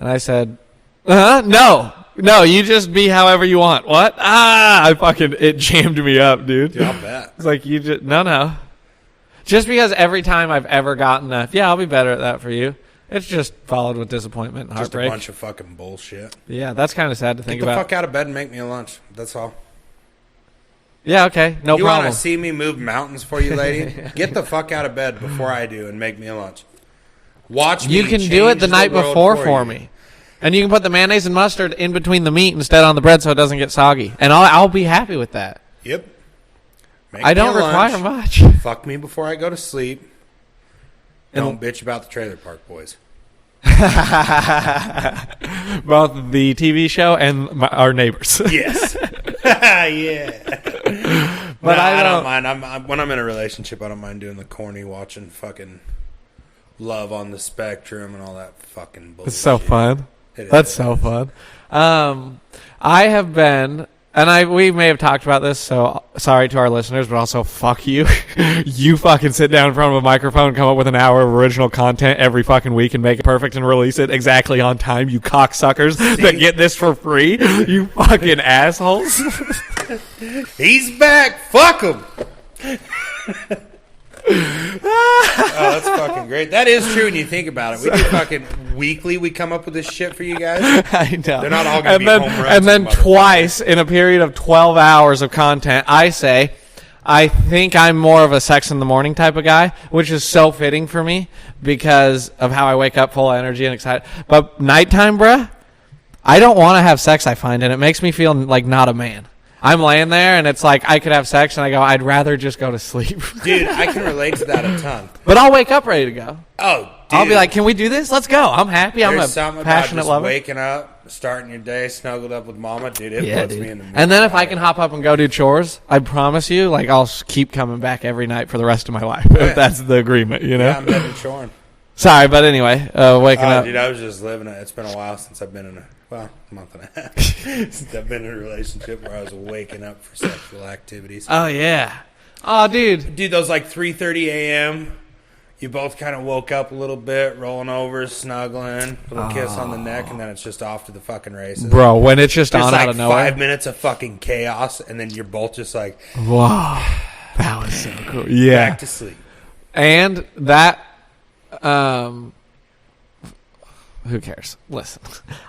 And I said, no, you just be however you want. What? It jammed me up, dude. Yeah, I'll bet. It's like, no. Just because every time I've ever gotten I'll be better at that for you. It's just followed with disappointment and heartbreak. Just a bunch of fucking bullshit. Yeah, that's kind of sad to think about. Get the fuck out of bed and make me a lunch. That's all. Yeah, okay. No problem. You want to see me move mountains for you, lady? Get the fuck out of bed before I do and make me a lunch. Watch me. You can do it the night before for me. And you can put the mayonnaise and mustard in between the meat instead on the bread so it doesn't get soggy. And I'll be happy with that. Yep. I don't require much. Fuck me before I go to sleep. Don't bitch about the Trailer Park Boys. Both the TV show and our neighbors. Yes. Yeah. But No, I don't mind. When I'm in a relationship, I don't mind doing the corny watching fucking Love on the Spectrum and all that fucking bullshit. It's so fun. It That's is. so fun. I have been, and we may have talked about this, so sorry to our listeners, but also fuck you. You fucking sit down in front of a microphone and come up with an hour of original content every fucking week and make it perfect and release it exactly on time, you cocksuckers that get this for free. You fucking assholes. He's back. Fuck him. Oh, that's fucking great. That is true when you think about it. We do fucking weekly. We come up with this shit for you guys. I know. They're not all going to be home runs. And then twice in a period of 12 hours of content, I say, I think I'm more of a sex in the morning type of guy, which is so fitting for me because of how I wake up full of energy and excited. But nighttime, bruh, I don't want to have sex, I find, and it makes me feel like not a man. I'm laying there, and it's like I could have sex, and I go, I'd rather just go to sleep. Dude, I can relate to that a ton. But I'll wake up ready to go. Oh, dude. I'll be like, can we do this? Let's go. I'm happy. I'm There's a something passionate about just lover. Waking up, starting your day, snuggled up with mama, dude, it puts me in the mood. And then if I can hop up and go do chores, I promise you, like, I'll keep coming back every night for the rest of my life. If that's the agreement, you know? Yeah, I'm headed choring. Sorry, but anyway, waking up. Dude, I was just living it. It's been a while since I've been in a month and a half since I've been in a relationship where I was waking up for sexual activities. Oh, yeah. Oh, dude. Dude, those like 3:30 a.m., you both kind of woke up a little bit, rolling over, snuggling, little kiss on the neck, and then it's just off to the fucking races. Bro, when it's just on like out of nowhere. 5 minutes of fucking chaos, and then you're both just like, Whoa. That was so cool. Yeah. back to sleep. And that, who cares? Listen,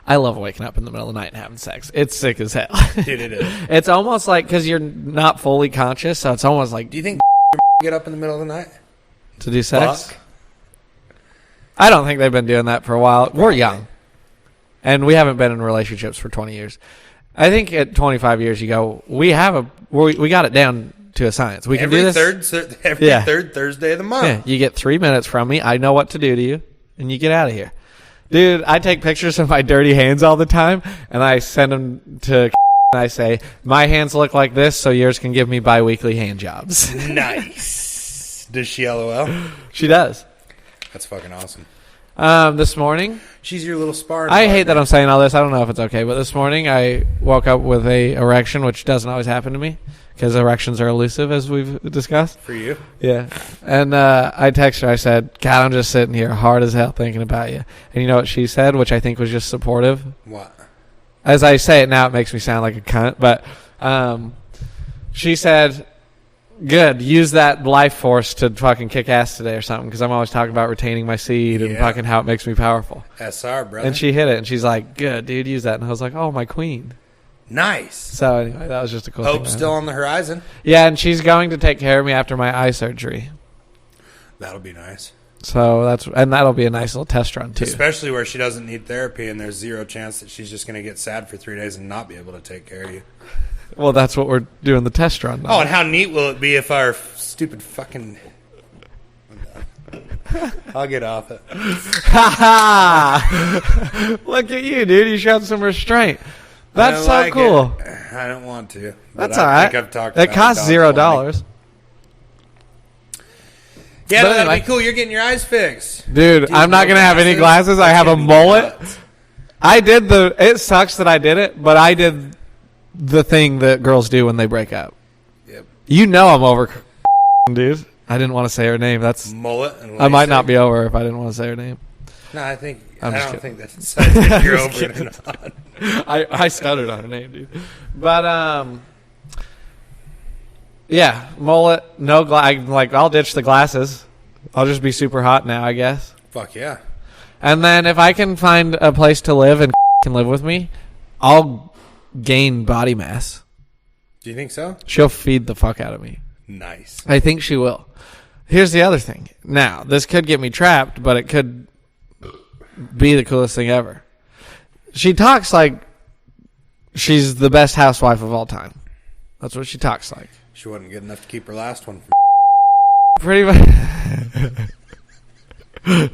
I love waking up in the middle of the night and having sex. It's sick as hell. Dude, it is. It's almost like, because you're not fully conscious, so it's almost like Do you think get up in the middle of the night? to do sex. Fuck. I don't think they've been doing that for a while. We're young, and we haven't been in relationships for 20 years. I think at 25 years, you go, we got it down to a science. We can do this. Every third Thursday of the month. Yeah, you get 3 minutes from me. I know what to do to you, and you get out of here. Dude, I take pictures of my dirty hands all the time, and I send them to and I say, my hands look like this, so yours can give me bi-weekly hand jobs. Nice. Does she LOL? She does. That's fucking awesome. This morning, She's your little sparring I hate partner. that I'm saying all this. I don't know if it's okay, but this morning I woke up with a erection, which doesn't always happen to me because erections are elusive, as we've discussed. For you? Yeah. And I texted her. I said, God, I'm just sitting here hard as hell thinking about you. And you know what she said, which I think was just supportive? What? As I say it now, it makes me sound like a cunt. But she said, good, use that life force to fucking kick ass today or something, because I'm always talking about retaining my seed and fucking how it makes me powerful. SR, brother. And she hit it, and she's like, good, dude, use that. And I was like, oh, my queen. Nice. So anyway, that was just a cool thing. Hope's still on the horizon. Yeah, and she's going to take care of me after my eye surgery. That'll be nice. So that'll be a nice little test run too. Especially where she doesn't need therapy and there's zero chance that she's just going to get sad for 3 days and not be able to take care of you. Well, that's what we're doing the test run on. Oh, and how neat will it be if our stupid fucking... I'll get off it. Ha ha! Look at you, dude. You showed some restraint. That's so like cool. It. I don't want to. But That's I all right. think I've talked It about costs $0. Yeah, But that'd anyway. be cool. You're getting your eyes fixed. Dude, I'm not going to have any glasses. I have a mullet. It sucks that I did it, but I did the thing that girls do when they break up. Yep. You know I'm over, dude. I didn't want to say her name. That's Mullet and I might LASIK. not be over if I didn't want to say her name. No, I I'm just don't kidding. think that's if you're over it or not. I stuttered on her name, dude. But yeah, mullet, no I'll ditch the glasses. I'll just be super hot now, I guess. Fuck yeah. And then if I can find a place to live and can live with me, I'll gain body mass. Do you think so? She'll feed the fuck out of me. Nice. I think she will. Here's the other thing. Now, this could get me trapped, but it could be the coolest thing ever. She talks like she's the best housewife of all time. That's what she talks like. She wasn't good enough to keep her last one. Pretty much.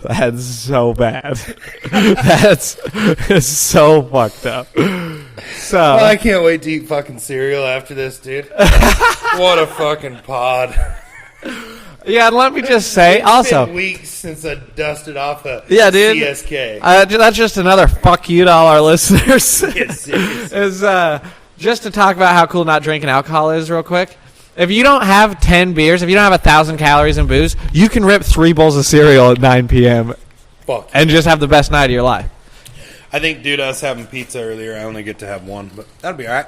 That's so bad. It's so fucked up. So Well, I can't wait to eat fucking cereal after this, dude. What a fucking pod. yeah, and let me just say It's also. been weeks since I dusted off a Yeah, dude. CSK. That's just another fuck you to all our listeners. Yes, seriously. Is just to talk about how cool not drinking alcohol is real quick. If you don't have 10 beers, if you don't have 1,000 calories in booze, you can rip 3 bowls of cereal at 9 p.m. Fuck. and just have the best night of your life. I think, dude, us having pizza earlier, I only get to have one, but that'll be all right.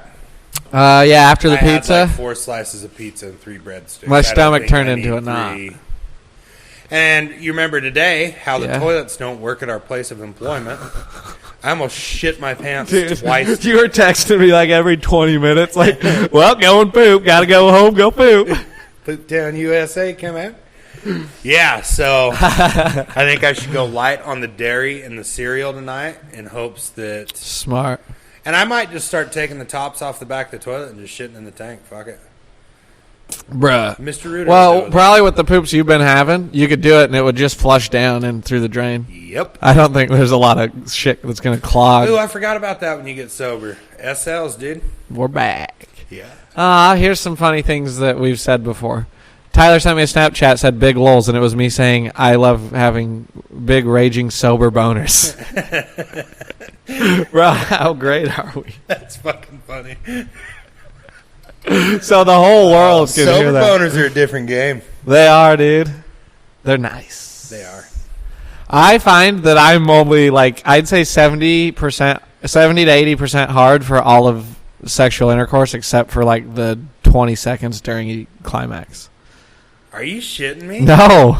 Yeah, after the I had pizza, like 4 slices of pizza and 3 breadsticks. my I don't stomach think turned I into need a knot. 3. And you remember today how the Yeah. toilets don't work at our place of employment. I almost shit my pants Dude, twice. you were texting me like every 20 minutes, like, well, go and poop. Got to go home, go poop. Poop Town USA come out. Yeah, so I think I should go light on the dairy and the cereal tonight in hopes that... Smart. And I might just start taking the tops off the back of the toilet and just shitting in the tank. Fuck it. Bruh. Mr. Ruder. Well, probably with the poops you've been having, you could do it and it would just flush down and through the drain. Yep. I don't think there's a lot of shit that's going to clog. Ooh, I forgot about that when you get sober. SLs, dude. We're back. Yeah. Here's some funny things that we've said before. Tyler sent me a Snapchat, said big lols, and it was me saying, I love having big, raging, sober boners. Bro, how great are we? That's fucking funny. So the whole world can Sober hear that. boners are a different game. They are, dude. They're nice. They are. I find that I'm only, like, I'd say 70%, 70 to 80% hard for all of sexual intercourse except for, like, the 20 seconds during a climax. Are you shitting me? No.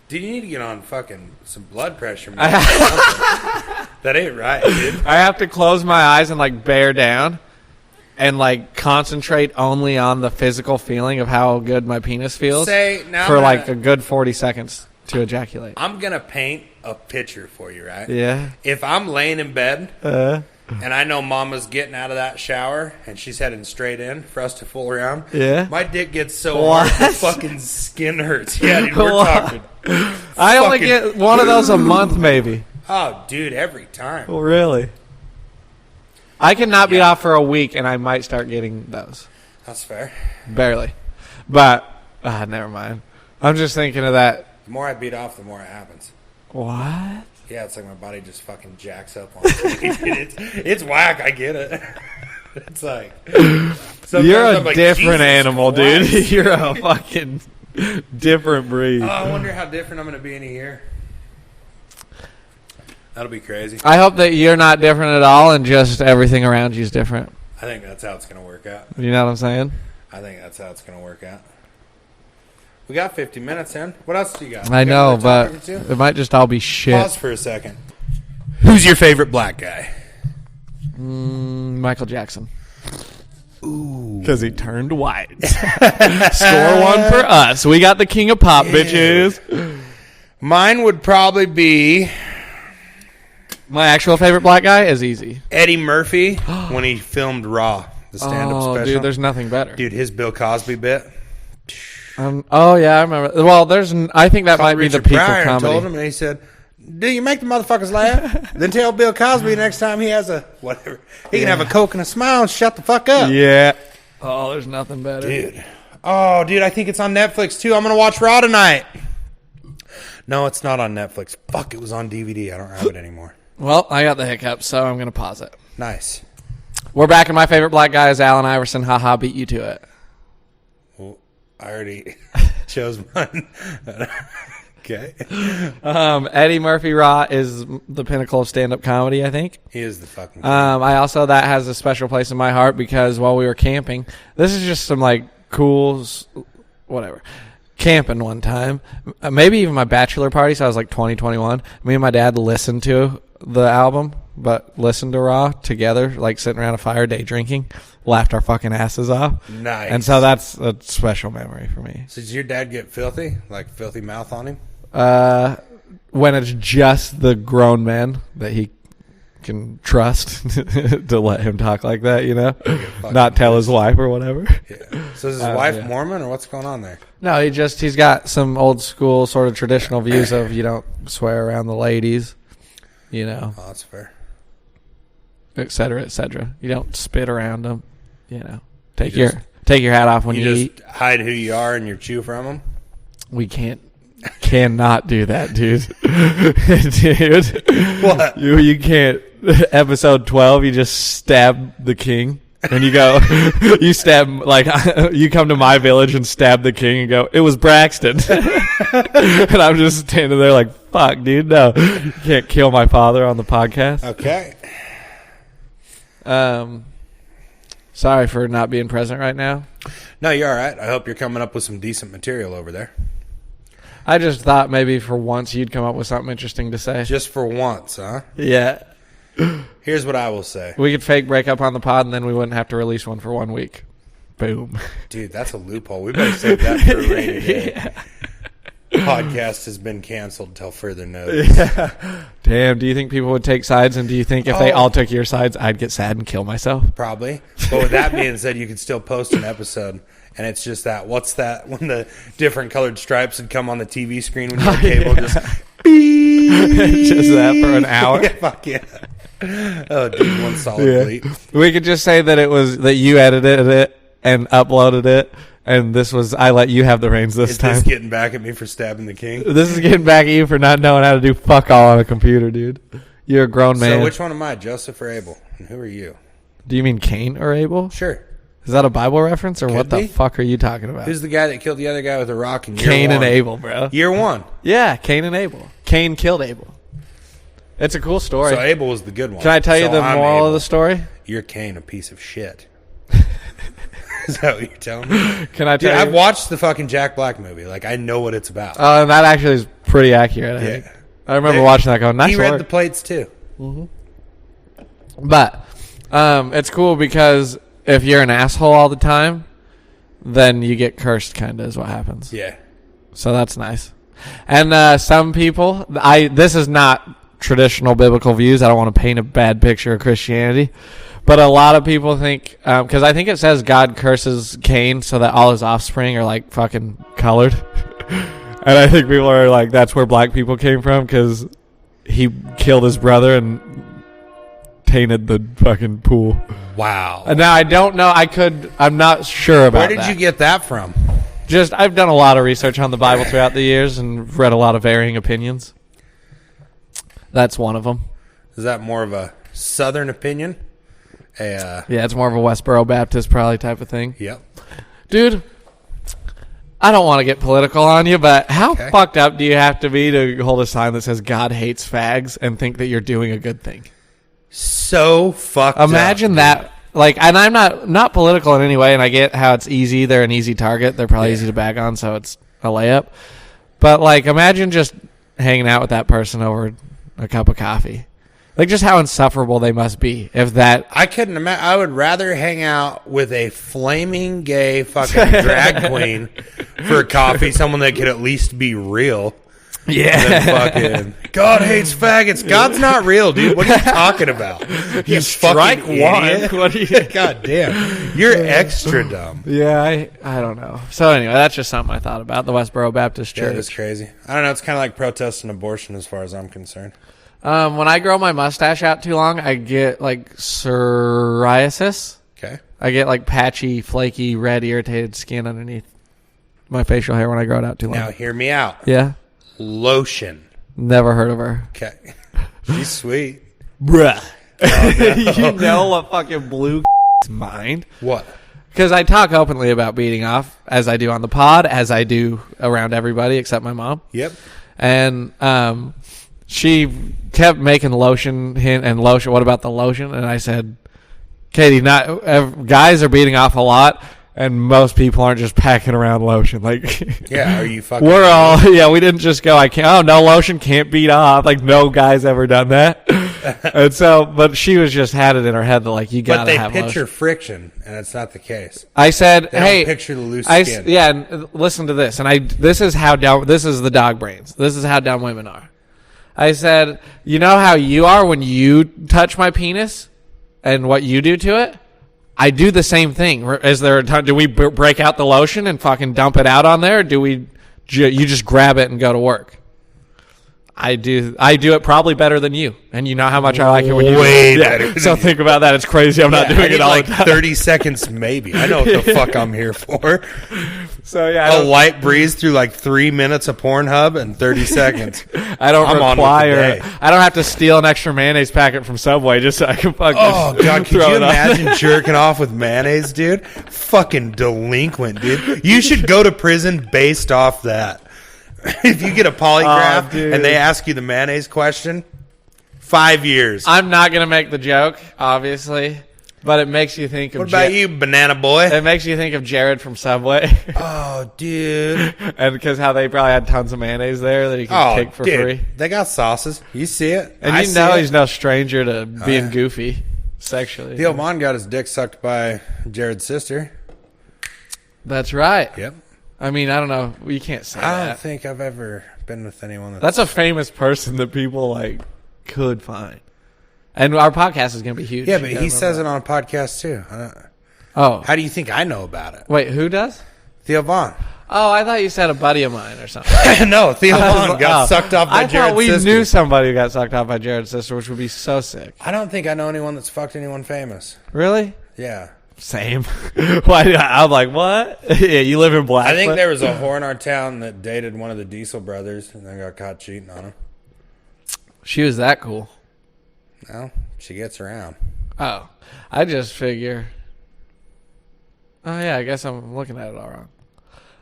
Dude, you need to get on fucking some blood pressure, man. That ain't right, dude. I have to close my eyes and, like, bear down and, like, concentrate only on the physical feeling of how good my penis feels Say, now for, I'm like, gonna- a good 40 seconds to ejaculate. I'm going to paint a picture for you, right? Yeah. If I'm laying in bed and I know Mama's getting out of that shower and she's heading straight in for us to fool around, Yeah. my dick gets so What? hard the fucking skin hurts. Yeah, dude, we're What? talking. I only fucking- get one of those a month, maybe. Oh, dude, every time. Oh, really? I cannot be off for a week, and I might start getting those. That's fair. Barely. But, never mind. I'm just thinking of that. The more I beat off, the more it happens. What? Yeah, it's like my body just fucking jacks up on it. It's whack. I get it. It's like sometimes You're I'm a like, different Jesus animal, Christ. dude. You're a fucking different breed. Oh, I wonder how different I'm going to be in a year. That'll be crazy. I hope that you're not different at all, and just everything around you is different. I think that's how it's going to work out. You know what I'm saying? I think that's how it's going to work out. We got 50 minutes in. What else do you got? I You got know, another but topic or two? it might just all be shit. Pause for a second. Who's your favorite black guy? Michael Jackson. Ooh. Because he turned white. Score one for us. We got the king of pop, bitches. Mine would probably be My actual favorite black guy is easy. Eddie Murphy when he filmed Raw, the stand-up special. Dude, there's nothing better. Dude, his Bill Cosby bit. Oh, yeah, I remember. Well, I think that might be the Richard peak of Pryor and comedy. told him, and he said, "Do you make the motherfuckers laugh? Then tell Bill Cosby next time he has a whatever. He can have a Coke and a smile and shut the fuck up." Yeah. Oh, there's nothing better. Dude. Oh, dude, I think it's on Netflix, too. I'm going to watch Raw tonight. No, it's not on Netflix. Fuck, it was on DVD. I don't have it anymore. Well, I got the hiccups, so I'm going to pause it. Nice. We're back, and my favorite black guy is Allen Iverson. Haha, beat you to it. Well, I already chose mine. Okay. Eddie Murphy Raw is the pinnacle of stand-up comedy, I think. He is the fucking I also, that has a special place in my heart because while we were camping, this is just some, like, cool, whatever, camping one time. Maybe even my bachelor party, so I was like 20, 21. Me and my dad listened to the album, but listened to Raw together, like sitting around a fire day drinking, laughed our fucking asses off. Nice. And so that's a special memory for me. So does your dad get filthy? Like filthy mouth on him? When it's just the grown men that he can trust to let him talk like that, you know? Not tell his wife or whatever. Yeah. So is his wife Mormon or what's going on there? No, he's got some old school sort of traditional views of you don't swear around the ladies, you know. Oh, that's fair. Et cetera, et cetera. You don't spit around them, you know. Take your hat off when you eat. Just hide who you are and you chew from them? We cannot do that, dude. Dude. What? You can't. Episode 12, you just stab the king. And you go, you stab, like, you come to my village and stab the king and go, it was Braxton. And I'm just standing there like, fuck, dude, no. You can't kill my father on the podcast. Okay. Sorry for not being present right now. No, you're all right. I hope you're coming up with some decent material over there. I just thought maybe for once you'd come up with something interesting to say. Just for once, huh? Yeah. Here's what I will say. We could fake break up on the pod, and then we wouldn't have to release one for 1 week. Boom. Dude, that's a loophole. We better save that for a rainy day. Yeah. Podcast has been canceled until further notice. Yeah. Damn, do you think people would take sides, and do you think if they all took your sides, I'd get sad and kill myself? Probably. But with that being said, you could still post an episode, and it's just that. What's that? When the different colored stripes would come on the TV screen when you had cable, just beep. Just that for an hour? Yeah, fuck yeah. Oh, dude, one solid bleep. We could just say that it was that you edited it and uploaded it, and this was I let you have the reins this time. Is this getting back at me for stabbing the king? This is getting back at you for not knowing how to do fuck all on a computer, dude. You're a grown man. So which one am I, Joseph or Abel? And who are you? Do you mean Cain or Abel? Sure. Is that a Bible reference, or Could what the be. fuck are you talking about? Who's the guy that killed the other guy with a rock in year Cain one? and Abel, bro. Year one. Yeah, Cain and Abel. Cain killed Abel. It's a cool story. So Abel was the good one. Can I tell you So the I'm moral Abel. of the story? You're Cain, a piece of shit. Is that what you're telling me? Can I tell Dude, you? I've watched the fucking Jack Black movie. Like, I know what it's about. And that actually is pretty accurate, I think. I remember watching that going, nice He read work. the plates, too. But it's cool because if you're an asshole all the time, then you get cursed, kind of, is what happens. Yeah. So that's nice. And some people, this is not traditional biblical views. I don't want to paint a bad picture of Christianity. But a lot of people think, because I think it says God curses Cain so that all his offspring are like fucking colored. And I think people are like, that's where black people came from because he killed his brother and tainted the fucking pool. Wow. And now I don't know. I'm not sure about that. Where did you get that from? Just, I've done a lot of research on the Bible throughout the years and read a lot of varying opinions. That's one of them. Is that more of a Southern opinion? Yeah, it's more of a Westboro Baptist probably type of thing. Yep. Dude, I don't want to get political on you, but how fucked up do you have to be to hold a sign that says God hates fags and think that you're doing a good thing? So fucked Imagine up, that. Like, and I'm not political in any way, and I get how it's easy. They're an easy target. They're probably easy to bag on, so it's a layup. But, like, imagine just hanging out with that person over a cup of coffee. Like, just how insufferable they must be if that... I couldn't imagine. I would rather hang out with a flaming gay fucking drag queen for coffee, someone that could at least be real. Yeah. Fucking, God hates faggots. God's not real, dude. What are you talking about? You strike fucking one. idiot. What do you... God damn. You're extra dumb. Yeah, I don't know. So anyway, that's just something I thought about, the Westboro Baptist Church. Yeah, that's crazy. I don't know. It's kind of like protesting abortion as far as I'm concerned. When I grow my mustache out too long, I get, like, psoriasis. Okay. I get, like, patchy, flaky, red, irritated skin underneath my facial hair when I grow it out too long. Now, hear me out. Yeah? Lotion. Never heard of her. Okay. She's sweet. Bruh. You know what fucking blew mind? What? Because I talk openly about beating off, as I do on the pod, as I do around everybody except my mom. Yep. And she kept making lotion hint and lotion. What about the lotion? And I said, Katie, guys are beating off a lot, and most people aren't just packing around lotion. Like, yeah, are you fucking? We're all, we didn't just go, no lotion can't beat off. Like, no guy's ever done that. And so, but she was just had it in her head that, like, you gotta have lotion. But they picture friction, and it's not the case. I said, They hey, don't picture the loose skin. Yeah, and listen to this. And this is the dog brains. This is how dumb women are. I said, you know how you are when you touch my penis and what you do to it? I do the same thing. Is there a time, do we break out the lotion and fucking dump it out on there? Or do you just grab it and go to work? I do it probably better than you, and you know how much I like it when you way do it. better. So think about that. It's crazy. I'm not doing it all like the time. 30 seconds, maybe. I know what the fuck I'm here for. So yeah, A light breeze through like 3 minutes of Pornhub and 30 seconds. I don't I'm on with the require. day. I don't have to steal an extra mayonnaise packet from Subway just so I can fucking. Oh god, could throw you it on. imagine jerking off with mayonnaise, dude? Fucking delinquent, dude. You should go to prison based off that. If you get a polygraph and they ask you the mayonnaise question, 5 years. I'm not gonna make the joke, obviously, but it makes you think of. What about you, banana boy? It makes you think of Jared from Subway. Oh, dude. And because how they probably had tons of mayonnaise there that he could kick for free. They got sauces. You see it. And I you know see it. he's no stranger to being goofy sexually. Theo Von got his dick sucked by Jared's sister. That's right. Yep. I mean, I don't know. You can't say I don't that. think I've ever been with anyone That's a famous person that people like could find. And our podcast is going to be huge. Yeah, but he says it on a podcast too. Oh. How do you think I know about it? Wait, who does? Theo Von. Oh, I thought you said a buddy of mine or something. No, Theo Von got sucked off by I Jared's thought we sister. knew somebody who got sucked off by Jared's sister, which would be so sick. I don't think I know anyone that's fucked anyone famous. Really? Yeah. Same. Why? I'm like, what? Yeah, you live in Blackfoot. I think there was a whore in our town that dated one of the Diesel brothers and then got caught cheating on him. She was that cool. No, she gets around. Oh, I just figure. Oh yeah, I guess I'm looking at it all wrong.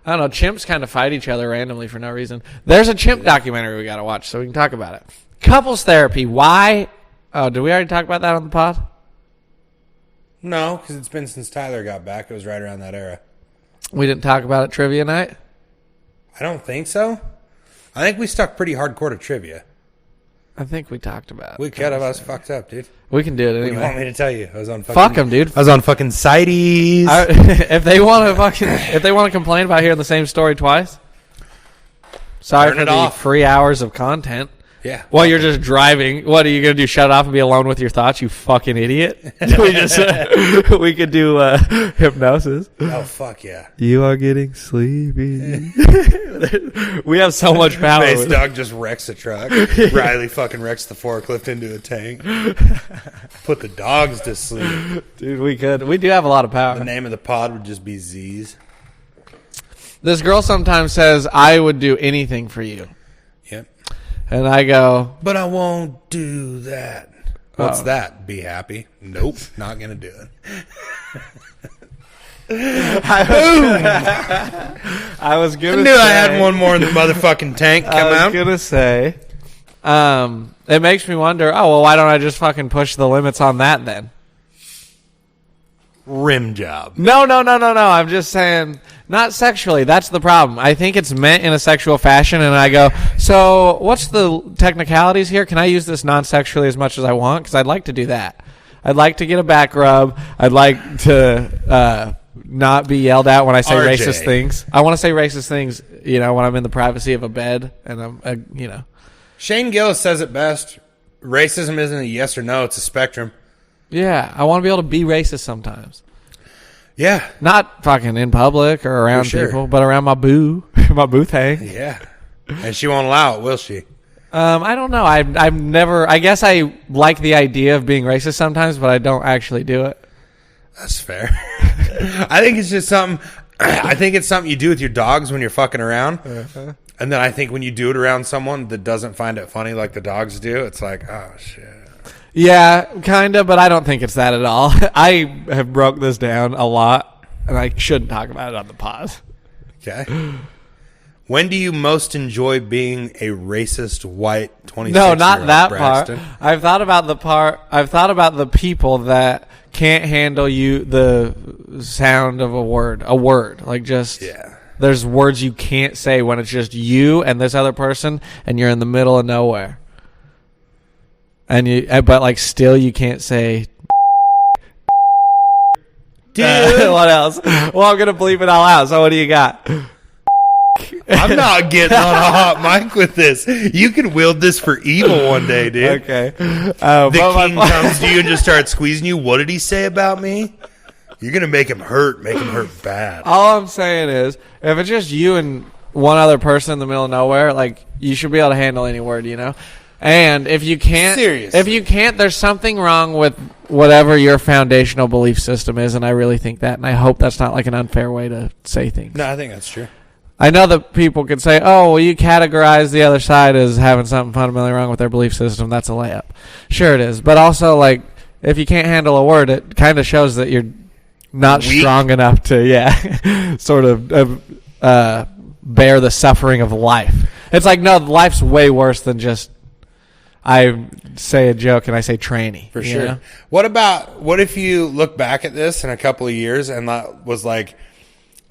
I don't know. Chimps kind of fight each other randomly for no reason. There's a chimp documentary we got to watch, so we can talk about it. Couples therapy. Why? Oh, did we already talk about that on the pod? No, because it's been since Tyler got back. It was right around that era. We didn't talk about it trivia night? I don't think so. I think we stuck pretty hardcore to trivia. I think we talked about it. We could have us fucked up, dude. We can do it What do you want anyway. me to tell you? I was on fucking... Fuck them, dude. I was on fucking Cites. If they want to complain about hearing the same story twice, sorry Turn for it the off. free hours of content. Yeah. While you're just driving, what are you gonna do? Shut off and be alone with your thoughts? You fucking idiot. We could do hypnosis. Oh, fuck yeah. You are getting sleepy. We have so much power. Base dog just wrecks the truck. Riley fucking wrecks the forklift into a tank. Put the dogs to sleep. Dude, we could. We do have a lot of power. The name of the pod would just be Z's. This girl sometimes says, I would do anything for you. Yep. And I go, But I won't do that. What's that? Be happy? Nope. Not going to do it. I was I gonna knew say, I had one more in the motherfucking tank come I was out. gonna say, it makes me wonder, oh, well, why don't I just fucking push the limits on that then? Rim job. No. I'm just saying, not sexually. That's the problem. I think it's meant in a sexual fashion, and I go, so what's the technicalities here? Can I use this non-sexually as much as I want? Because I'd like to do that. I'd like to get a back rub. I'd like to not be yelled at when I say RJ. racist things. I want to say racist things, when I'm in the privacy of a bed, and I'm, Shane Gillis says it best. Racism isn't a yes or no. It's a spectrum. Yeah, I want to be able to be racist sometimes. Yeah. Not fucking in public or around For sure. people, but around my boo thing. Yeah. And she won't allow it, will she? I don't know. I've never. I guess I like the idea of being racist sometimes, but I don't actually do it. That's fair. I think it's just something. I think it's something you do with your dogs when you're fucking around. Uh-huh. And then I think when you do it around someone that doesn't find it funny like the dogs do, it's like, oh, shit. Yeah, kind of, but I don't think it's that at all. I have broke this down a lot, and I shouldn't talk about it on the pod. Okay. When do you most enjoy being a racist white 26-year-old No, not that Braxton? part. I've thought about the people that can't handle the sound of a word. Like just Yeah. There's words you can't say when it's just you and this other person, and you're in the middle of nowhere. But like still you can't say. Dude. What else? Well, I'm gonna bleep it all out. So what do you got? I'm not getting on a hot mic with this. You can wield this for evil one day, dude. Okay. The king comes to you and just starts squeezing you. What did he say about me? You're going to make him hurt bad. All I'm saying is, if it's just you and one other person in the middle of nowhere, like, you should be able to handle any word, you know? And if you can't, there's something wrong with whatever your foundational belief system is, and I really think that, and I hope that's not like an unfair way to say things. No, I think that's true. I know that people could say, oh, well, you categorize the other side as having something fundamentally wrong with their belief system. That's a layup. Sure it is. But also, like, if you can't handle a word, it kind of shows that you're not weak. Strong enough to, sort of bear the suffering of life. It's like, no, life's way worse than just I say a joke and I say tranny. For sure. Know? What if you look back at this in a couple of years and that was like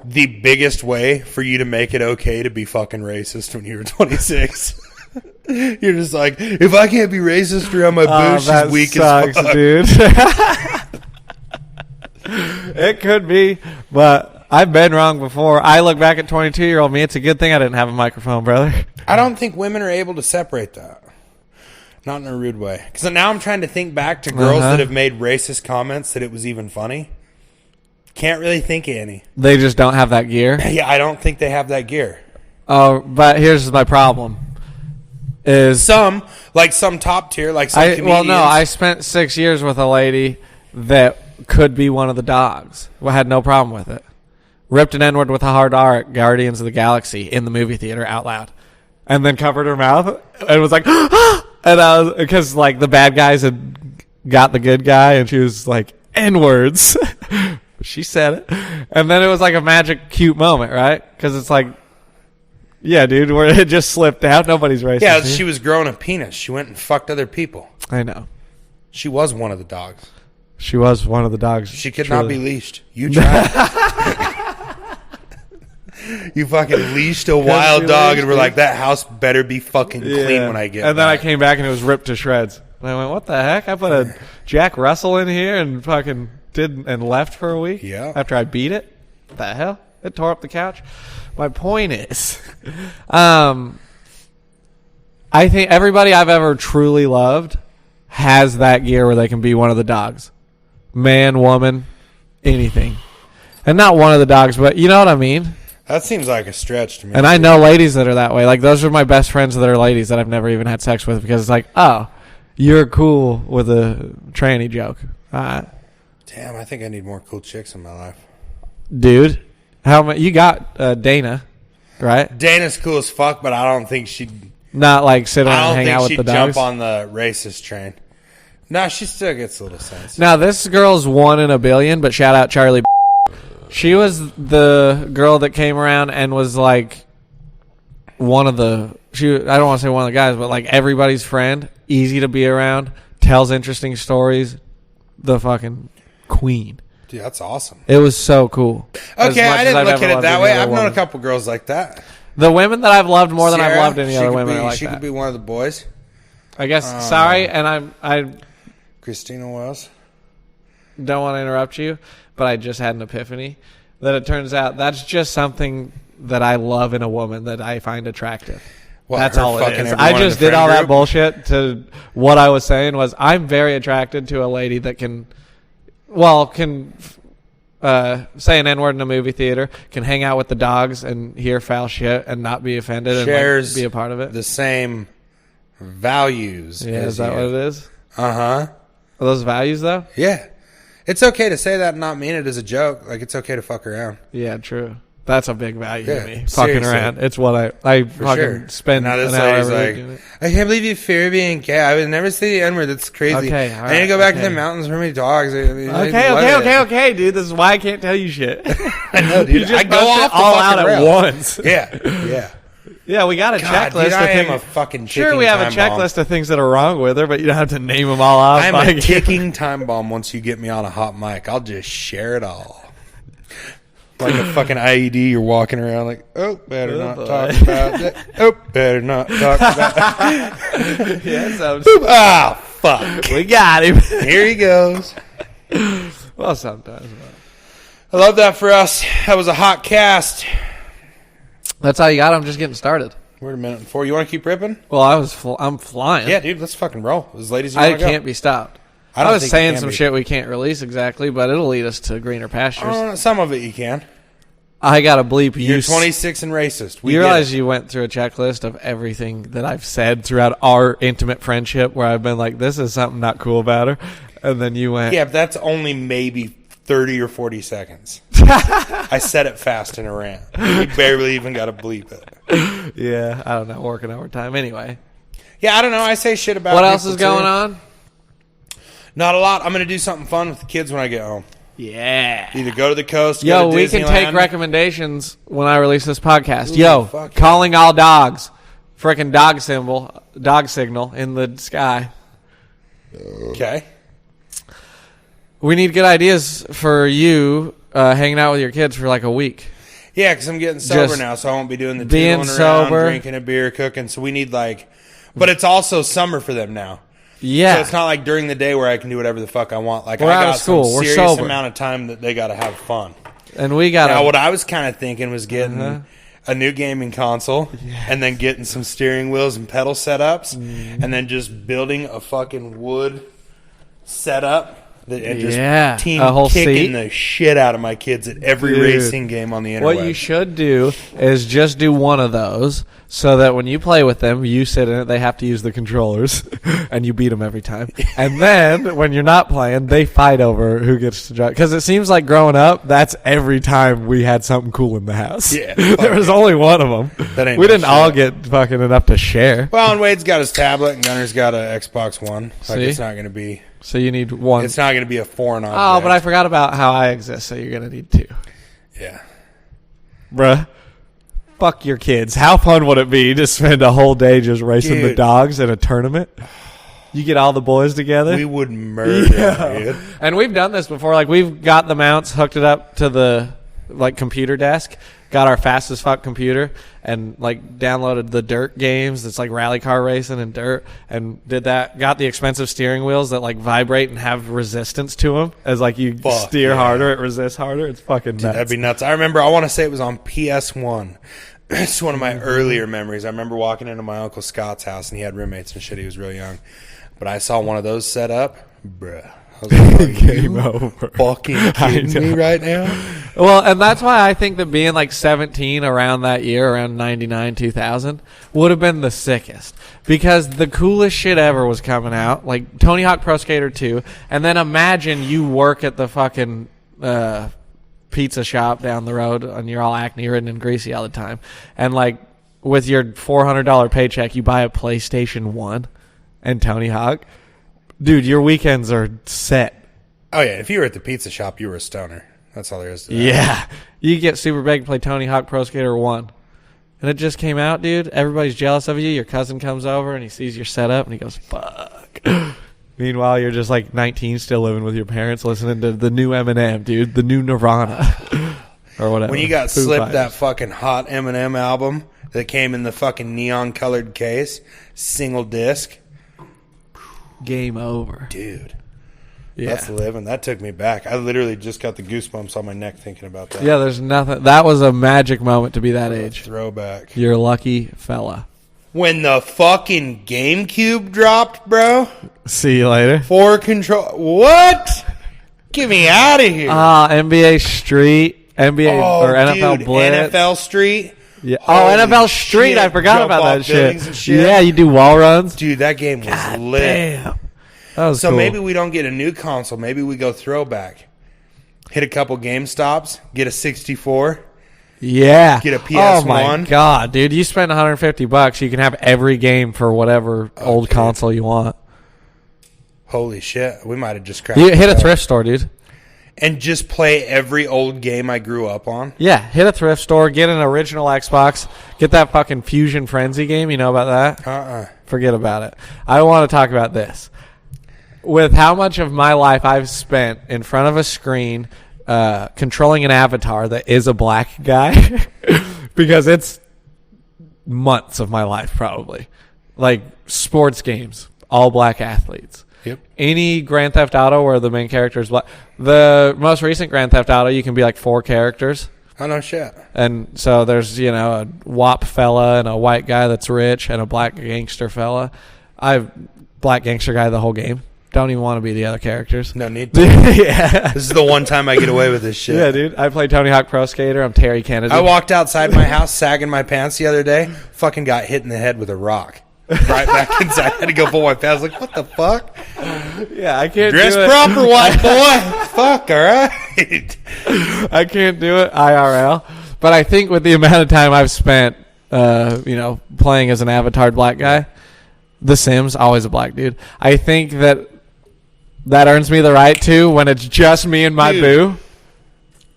the biggest way for you to make it okay to be fucking racist when you were 26? You're just like, if I can't be racist around my boo, she's weak as fuck. Dude. It could be, but I've been wrong before. I look back at 22-year-old me. It's a good thing I didn't have a microphone, brother. I don't think women are able to separate that. Not in a rude way. Because now I'm trying to think back to girls that have made racist comments that it was even funny. Can't really think of any. They just don't have that gear? Yeah, I don't think they have that gear. Oh, but here's my problem. Is some top tier, like some comedians. Well, no, I spent 6 years with a lady that could be one of the dogs. I had no problem with it. Ripped an N-word with a hard R at Guardians of the Galaxy in the movie theater out loud. And then covered her mouth and was like, ah! And I was, because like the bad guys had got the good guy and she was like, N-words. She said it. And then it was like a magic, cute moment, right? Because it's like, yeah, dude, where it just slipped out. Nobody's racist. Yeah, she was growing a penis. She went and fucked other people. I know. She was one of the dogs. She was one of the dogs. She could not be leashed. You tried. You fucking leashed a wild dog and were like, that house better be fucking clean when I get And then back. I came back and it was ripped to shreds. And I went, what the heck? I put a Jack Russell in here and fucking and left for a week? Yeah. After I beat it? What the hell? It tore up the couch. My point is, I think everybody I've ever truly loved has that gear where they can be one of the dogs. Man, woman, anything. And not one of the dogs, but you know what I mean? That seems like a stretch to me. And I know ladies that are that way. Like, those are my best friends that are ladies that I've never even had sex with because it's like, oh, you're cool with a tranny joke. Damn, I think I need more cool chicks in my life. Dude, you got Dana, right? Dana's cool as fuck, but I don't think she'd... Not like sit around and hang out with the dogs? I don't think she'd jump on the racist train. No, she still gets a little sense. Now, this girl's 1 in a billion, but shout out Charlie. She was the girl that came around and was like one of the... I don't want to say one of the guys, but like everybody's friend, easy to be around, tells interesting stories, the fucking queen. Dude, that's awesome. It was so cool. Okay, I didn't look at it that way. I've known a couple girls like that. The women that I've loved more than I've loved any other women are like that. She could be one of the boys. I guess. Sorry, and I Christina Wells. Don't want to interrupt you, but I just had an epiphany that it turns out that's just something that I love in a woman that I find attractive. What, that's all it is. I just did all that bullshit to what I was saying was I'm very attracted to a lady that can say an N-word in a movie theater, can hang out with the dogs and hear foul shit and not be offended Shares and be a part of it. The same values. Yeah, is that what it is? Uh-huh. Are those values, though? Yeah. It's okay to say that and not mean it as a joke. Like, it's okay to fuck around. Yeah, true. That's a big value to me. Seriously. Fucking around. It's what I fucking spend now this an hour lady's every like, week. I can't believe you fear being gay. I would never say the N-word. That's crazy. Okay, all I need to go back to okay. the mountains for my dogs. Okay, dude. This is why I can't tell you shit. I know, dude. You just I go bust it off the all fucking out rails. at once. Yeah. Yeah, we got a God, checklist. dude, I am of a fucking ticking Sure, we have a time bomb. checklist of things that are wrong with her, but you don't have to name them all off. I'm a ticking time bomb once you get me on a hot mic. I'll just share it all. Like a fucking IED, you're walking around like, better not talk about that. Better not talk about that. Yeah, so Fuck. we got him. Here he goes. Well, sometimes. I love that for us. That was a hot cast. That's how you got. I'm just getting started. Wait a minute. Before you want to keep ripping? Well, I'm flying. Yeah, dude. Let's fucking roll as late as you want to go. I can't be stopped. I was saying some shit we can't release exactly, but it'll lead us to greener pastures. Some of it you can. I got to bleep you. You're 26 and racist. You realize you went through a checklist of everything that I've said throughout our intimate friendship where I've been like, this is something not cool about her. And then you went. Yeah, but that's only maybe 30 or 40 seconds. I said it fast in a rant. You barely even got to bleep it. Yeah, I don't know. Working overtime. Anyway. Yeah, I don't know. I say shit about what else is going on? Not a lot. I'm going to do something fun with the kids when I get home. Yeah. Either go to the coast, Yo, go to we Disneyland. can take recommendations when I release this podcast. Ooh, Yo, calling all dogs. Freaking dog signal in the sky. Okay. We need good ideas for you hanging out with your kids for like a week. Yeah, because I'm getting sober now, so I won't be doing the tootling around, drinking a beer, cooking. So we need but it's also summer for them now. Yeah. So it's not like during the day where I can do whatever the fuck I want. Like we're I out got of school. some We're serious sober. amount of time that they got to have fun. And we got Now, what I was kind of thinking was getting a new gaming console and then getting some steering wheels and pedal setups and then just building a fucking wood setup. And just team a whole kicking seat. the shit out of my kids at every racing game on the internet. What you should do is just do one of those so that when you play with them, you sit in it, they have to use the controllers, and you beat them every time. And then when you're not playing, they fight over who gets to drive. Because it seems like growing up, that's every time we had something cool in the house. Yeah, there was only one of them. We didn't all get fucking enough to share. Well, and Wade's got his tablet, and Gunner's got an Xbox One. Like, it's not going to be... So you need one. It's not going to be a foreign object. Oh, but I forgot about how I exist, so you're going to need two. Yeah. Bruh. Fuck your kids. How fun would it be to spend a whole day just racing the dogs in a tournament? You get all the boys together. We would murder, dude. And we've done this before. Like, we've got the mounts, hooked it up to the computer desk, got our fast as fuck computer, and downloaded the dirt games that's like rally car racing and dirt, and did that. Got the expensive steering wheels that vibrate and have resistance to them as you steer harder, it resists harder. It's fucking nuts. Dude, that'd be nuts. I want to say it was on PS1. It's one of my earlier memories. I remember walking into my Uncle Scott's house, and he had roommates and shit. He was real young. But I saw one of those set up. Bruh. I was like, game over. Fucking kidding me right now? Well, and that's why I think that being 17 around that year, around 99, 2000, would have been the sickest. Because the coolest shit ever was coming out, like Tony Hawk Pro Skater 2, and then imagine you work at the fucking pizza shop down the road, and you're all acne-ridden and greasy all the time. And, with your $400 paycheck, you buy a PlayStation 1 and Tony Hawk. Dude, your weekends are set. Oh, yeah. If you were at the pizza shop, you were a stoner. That's all there is to that. Yeah. You get super big to play Tony Hawk Pro Skater 1. And it just came out, dude. Everybody's jealous of you. Your cousin comes over, and he sees your setup, and he goes, fuck. Meanwhile, you're just 19, still living with your parents, listening to the new Eminem, dude. The new Nirvana. Or whatever. When you got slipped that fucking hot Eminem album that came in the fucking neon-colored case, single disc. Game over. Dude. Yeah. That's living. That took me back. I literally just got the goosebumps on my neck thinking about that. Yeah, there's nothing. That was a magic moment to be that age. Throwback. You're a lucky fella. When the fucking GameCube dropped, bro. See you later. For control. What? Get me out of here. NBA Street. or NFL Blitz. NFL Street. Yeah. Holy NFL Street. shit. I forgot Jump about off that shit. and shit. Yeah, you do wall runs. Dude, that game was lit. Damn. That was So cool. maybe we don't get a new console. Maybe we go throwback. Hit a couple GameStops. Get a 64. Yeah. Get a PS1. Oh my god, dude! You spend $150, you can have every game for whatever old console you want. Holy shit! We might have just cracked. You hit a thrift store, dude. And just play every old game I grew up on. Yeah, hit a thrift store, get an original Xbox, get that fucking Fusion Frenzy game. You know about that? Forget about it. I want to talk about this. With how much of my life I've spent in front of a screen controlling an avatar that is a black guy, because it's months of my life probably. Like sports games, all black athletes. Yep. Any Grand Theft Auto where the main character is black. The most recent Grand Theft Auto, you can be 4 characters. Oh, no shit. And so there's, a WAP fella and a white guy that's rich and a black gangster fella. Black gangster guy the whole game. Don't even want to be the other characters. No need to. Yeah. This is the one time I get away with this shit. Yeah, dude. I play Tony Hawk Pro Skater. I'm Terry Kennedy. I walked outside my house sagging my pants the other day. Fucking got hit in the head with a rock. Right back inside. I had to go pull my pants. Like, what the fuck? Yeah, I can't Dress do it. proper, white boy. Fuck, all right? I can't do it IRL. But I think with the amount of time I've spent, playing as an avatar black guy, The Sims, always a black dude. I think that earns me the right to, when it's just me and my boo,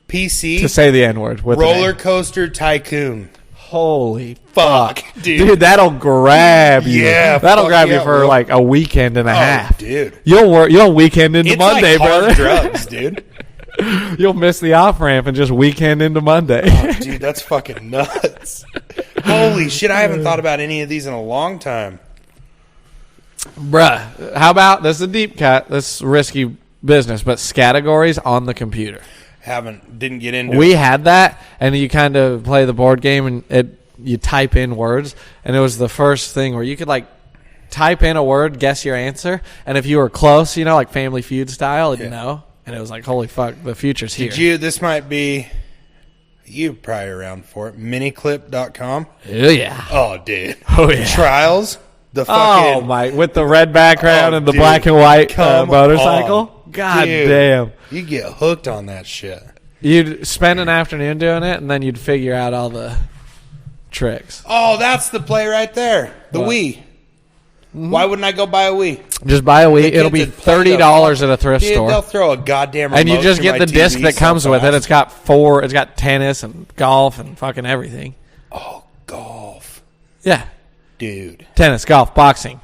PC, to say the N-word. With Roller Coaster Tycoon. Holy Fuck, dude, that'll grab you. Yeah, that'll grab you for will. like a weekend and a half. Dude, You'll weekend into it's Monday, like hard brother. drugs, dude. You'll miss the off ramp and just weekend into Monday. Oh, dude, that's fucking nuts. Holy shit, I haven't thought about any of these in a long time. Bruh, how about, this is a deep cut, this is risky business, but categories on the computer. Didn't get into We it. had that, and you kind of play the board game, and you type in words, and it was the first thing where you could, like, type in a word, guess your answer, and if you were close, like Family Feud style, it'd know, and it was like, holy fuck, the future's here. This might be, you're probably around for it, miniclip.com. Oh, yeah. Oh, dude. Oh, yeah. Trials. The fucking, with the red background and the black and white motorcycle. on. God Dude, damn. You get hooked on that shit. You'd spend an afternoon doing it, and then you'd figure out all the tricks. Oh, that's the play right there. The What? Wii. Why wouldn't I go buy a Wii? Just buy a Wii. The It'll kids be would play $30 at a thrift Dude, store. they'll throw a goddamn remote And you just to get my the TV disc that so comes with it. fast. It's got tennis and golf and fucking everything. Oh, golf. Yeah. Dude. Tennis, golf, boxing.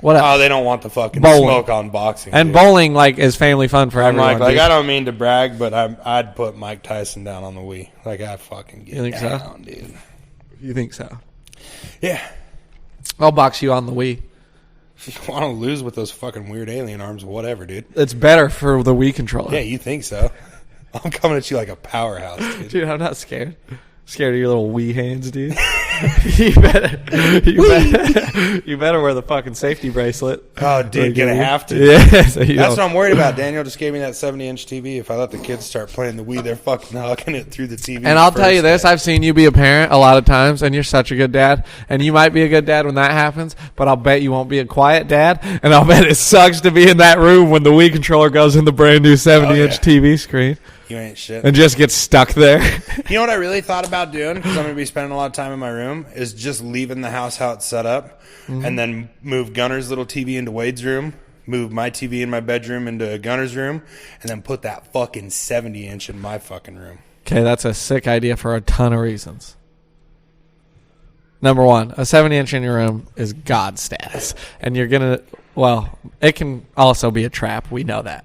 What else? Oh, they don't want the fucking Bowling. smoke on boxing. And dude. bowling, is family fun for I'm everyone. like dude. I don't mean to brag, but I'd put Mike Tyson down on the Wii. Like, I fucking get You think so? down, dude. You think so? Yeah. I'll box you on the Wii. If you want to lose with those fucking weird alien arms, whatever, dude. It's better for the Wii controller. Yeah, you think so. I'm coming at you like a powerhouse, dude. Dude, I'm not scared. Scared of your little Wii hands, dude. you better wear the fucking safety bracelet. Oh, dude, gonna have to. Yeah, so That's what I'm worried about. Daniel just gave me that 70-inch TV. If I let the kids start playing the Wii, they're fucking hucking it through the TV. And I'll tell you this, I've seen you be a parent a lot of times, and you're such a good dad. And you might be a good dad when that happens, but I'll bet you won't be a quiet dad. And I'll bet it sucks to be in that room when the Wii controller goes in the brand new 70-inch TV screen. You ain't shit. And just gets stuck there. You know what I really thought about doing? Because I'm going to be spending a lot of time in my room, is just leaving the house how it's set up, and then move Gunner's little TV into Wade's room, move my TV in my bedroom into Gunner's room, and then put that fucking 70-inch in my fucking room. Okay, that's a sick idea for a ton of reasons. Number one, a 70-inch in your room is God status. And you're going to, it can also be a trap. We know that.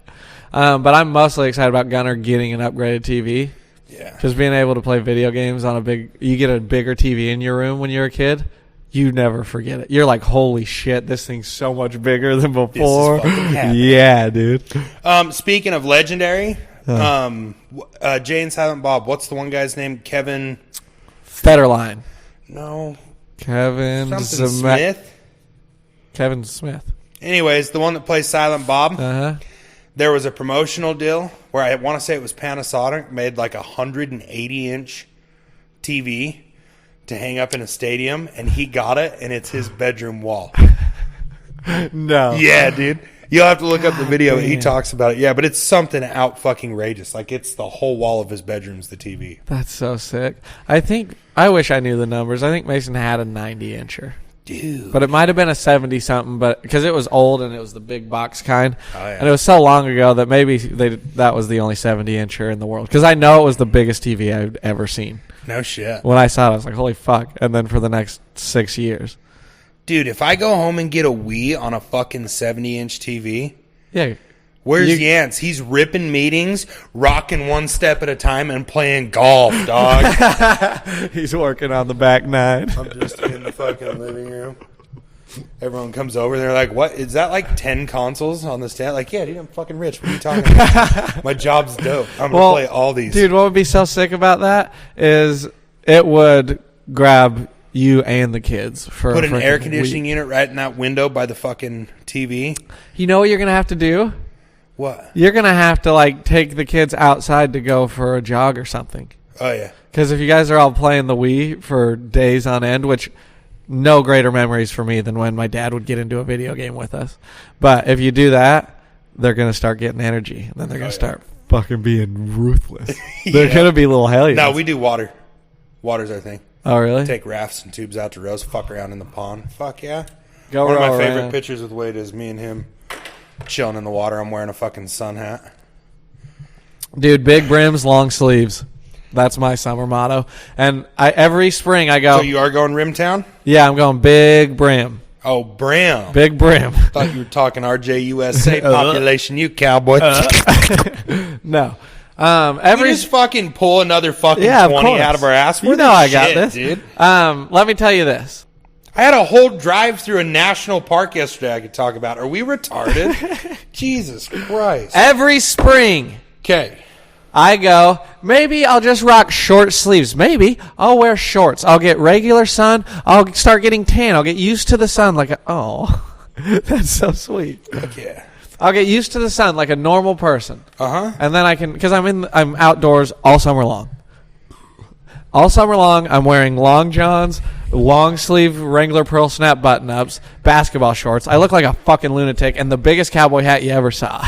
But I'm mostly excited about Gunner getting an upgraded TV. Yeah. Just being able to play video games on you get a bigger TV in your room when you're a kid, you never forget it. You're like, holy shit, this thing's so much bigger than before. This is fucking happening. Yeah, dude. Speaking of legendary, Jay and Silent Bob, what's the one guy's name? Kevin? Federline. No. Kevin Something Smith? Kevin Smith. Anyways, the one that plays Silent Bob. Uh-huh. There was a promotional deal where I want to say it was Panasonic made like a 180-inch TV to hang up in a stadium, and he got it, and it's his bedroom wall. No. Yeah, dude. You'll have to look up the video. He talks about it. Yeah, but it's something out fucking outrageous. Like, it's the whole wall of his bedroom's the TV. That's so sick. I wish I knew the numbers. I think Mason had a 90-incher. Dude. But it might have been a 70-something, but because it was old and it was the big box kind. Oh, yeah. And it was so long ago that maybe that was the only 70-incher in the world. Because I know it was the biggest TV I've ever seen. No shit. When I saw it, I was like, holy fuck. And then for the next 6 years. Dude, if I go home and get a Wii on a fucking 70-inch TV, Yeah. where's Yance? He's ripping meetings, rocking one step at a time, and playing golf, dog. He's working on the back nine. I'm just in the fucking living room. Everyone comes over. They're like, "What is that? Like 10 consoles on the stand?" Like, yeah, dude, I'm fucking rich. What are you talking about? My job's dope. I'm gonna play all these. Dude, what would be so sick about that is it would grab you and the kids for put an air conditioning unit right in that window by the fucking TV. You know what you're gonna have to do? What? You're gonna have to like take the kids outside to go for a jog or something. Oh yeah. Because if you guys are all playing the Wii for days on end, which no greater memories for me than when my dad would get into a video game with us. But if you do that, they're going to start getting energy. And then they're going to start fucking being ruthless. They're going to be little hellions. No, we do water. Water's our thing. Oh, really? Take rafts and tubes out to rows, fuck around in the pond. Fuck yeah. Go One of my roll favorite around. pictures with Wade is me and him chilling in the water. I'm wearing a fucking sun hat. Dude, big brims, long sleeves. That's my summer motto. And every spring I go. So you are going Rimtown? Yeah, I'm going big brim. Oh, Bram. Big brim. Thought you were talking RJUSA population, you cowboy. No. We just fucking pull another fucking 20 out of our ass. You know I got shit, this. Dude. Let me tell you this. I had a whole drive through a national park yesterday I could talk about. Are we retarded? Jesus Christ. Every spring. Okay. I go, maybe I'll just rock short sleeves. Maybe I'll wear shorts. I'll get regular sun. I'll start getting tan. I'll get used to the sun like that's so sweet. Fuck yeah. I'll get used to the sun like a normal person. Uh-huh. And then I can, because I'm outdoors all summer long. All summer long, I'm wearing long johns, long sleeve Wrangler Pearl Snap button-ups, basketball shorts. I look like a fucking lunatic, and the biggest cowboy hat you ever saw.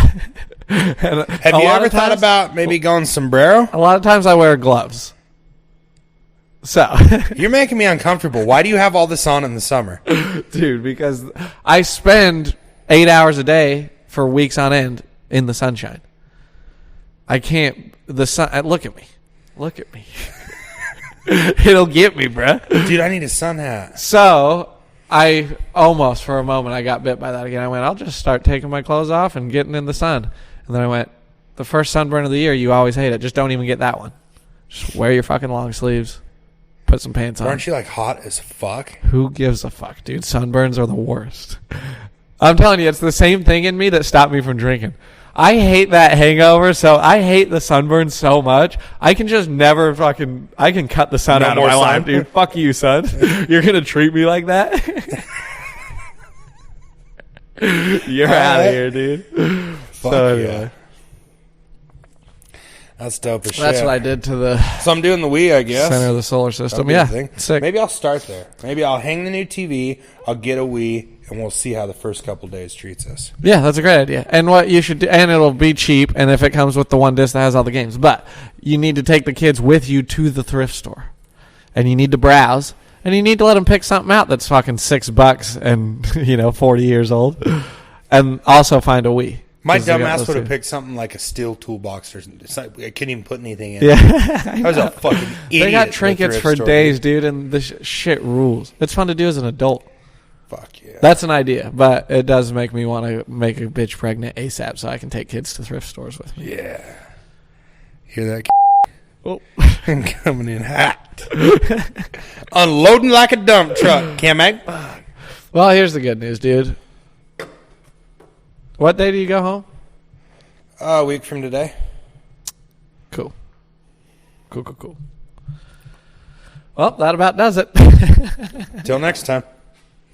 Have you ever thought about maybe going sombrero? A lot of times I wear gloves. So. You're making me uncomfortable. Why do you have all this on in the summer? Dude, because I spend 8 hours a day for weeks on end in the sunshine. I can't. The sun. Look at me. Look at me. It'll get me, bruh. Dude, I need a sun hat. So I almost, for a moment, I got bit by that again. I went, I'll just start taking my clothes off and getting in the sun. And then I went, the first sunburn of the year, you always hate it. Just don't even get that one. Just wear your fucking long sleeves. Put some pants on. Aren't you like hot as fuck? Who gives a fuck, dude? Sunburns are the worst. I'm telling you, it's the same thing in me that stopped me from drinking. I hate that hangover, so I hate the sunburn so much. I can just never fucking... I can cut the sun out of my life, dude. Fuck you, son. You're going to treat me like that? You're out of here, dude. Fuck So, yeah. anyway. That's dope as shit. That's what I did to the So I'm doing the Wii, I guess. center of the solar system. That'll be Yeah, the thing. sick. Maybe I'll start there. Maybe I'll hang the new TV, I'll get a Wii, and we'll see how the first couple days treats us. Yeah, that's a great idea. And what you should do, and it'll be cheap, and if it comes with the one disc that has all the games. But you need to take the kids with you to the thrift store. And you need to browse. And you need to let them pick something out that's fucking $6 and, 40 years old. And also find a Wii. My 'Cause they got dumbass those would have too. picked something like a steel toolbox or something. It's like, I couldn't even put anything in. Yeah. I was a fucking idiot. They got at the trinkets thrift for store, days, dude, and this shit rules. It's fun to do as an adult. Fuck yeah. That's an idea, but it does make me want to make a bitch pregnant ASAP so I can take kids to thrift stores with me. Yeah. Hear that? Oh. Coming in hot. Unloading like a dump truck, Kamek. Well, here's the good news, dude. What day do you go home? A week from today. Cool. Well, that about does it. Till next time.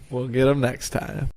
We'll get them next time.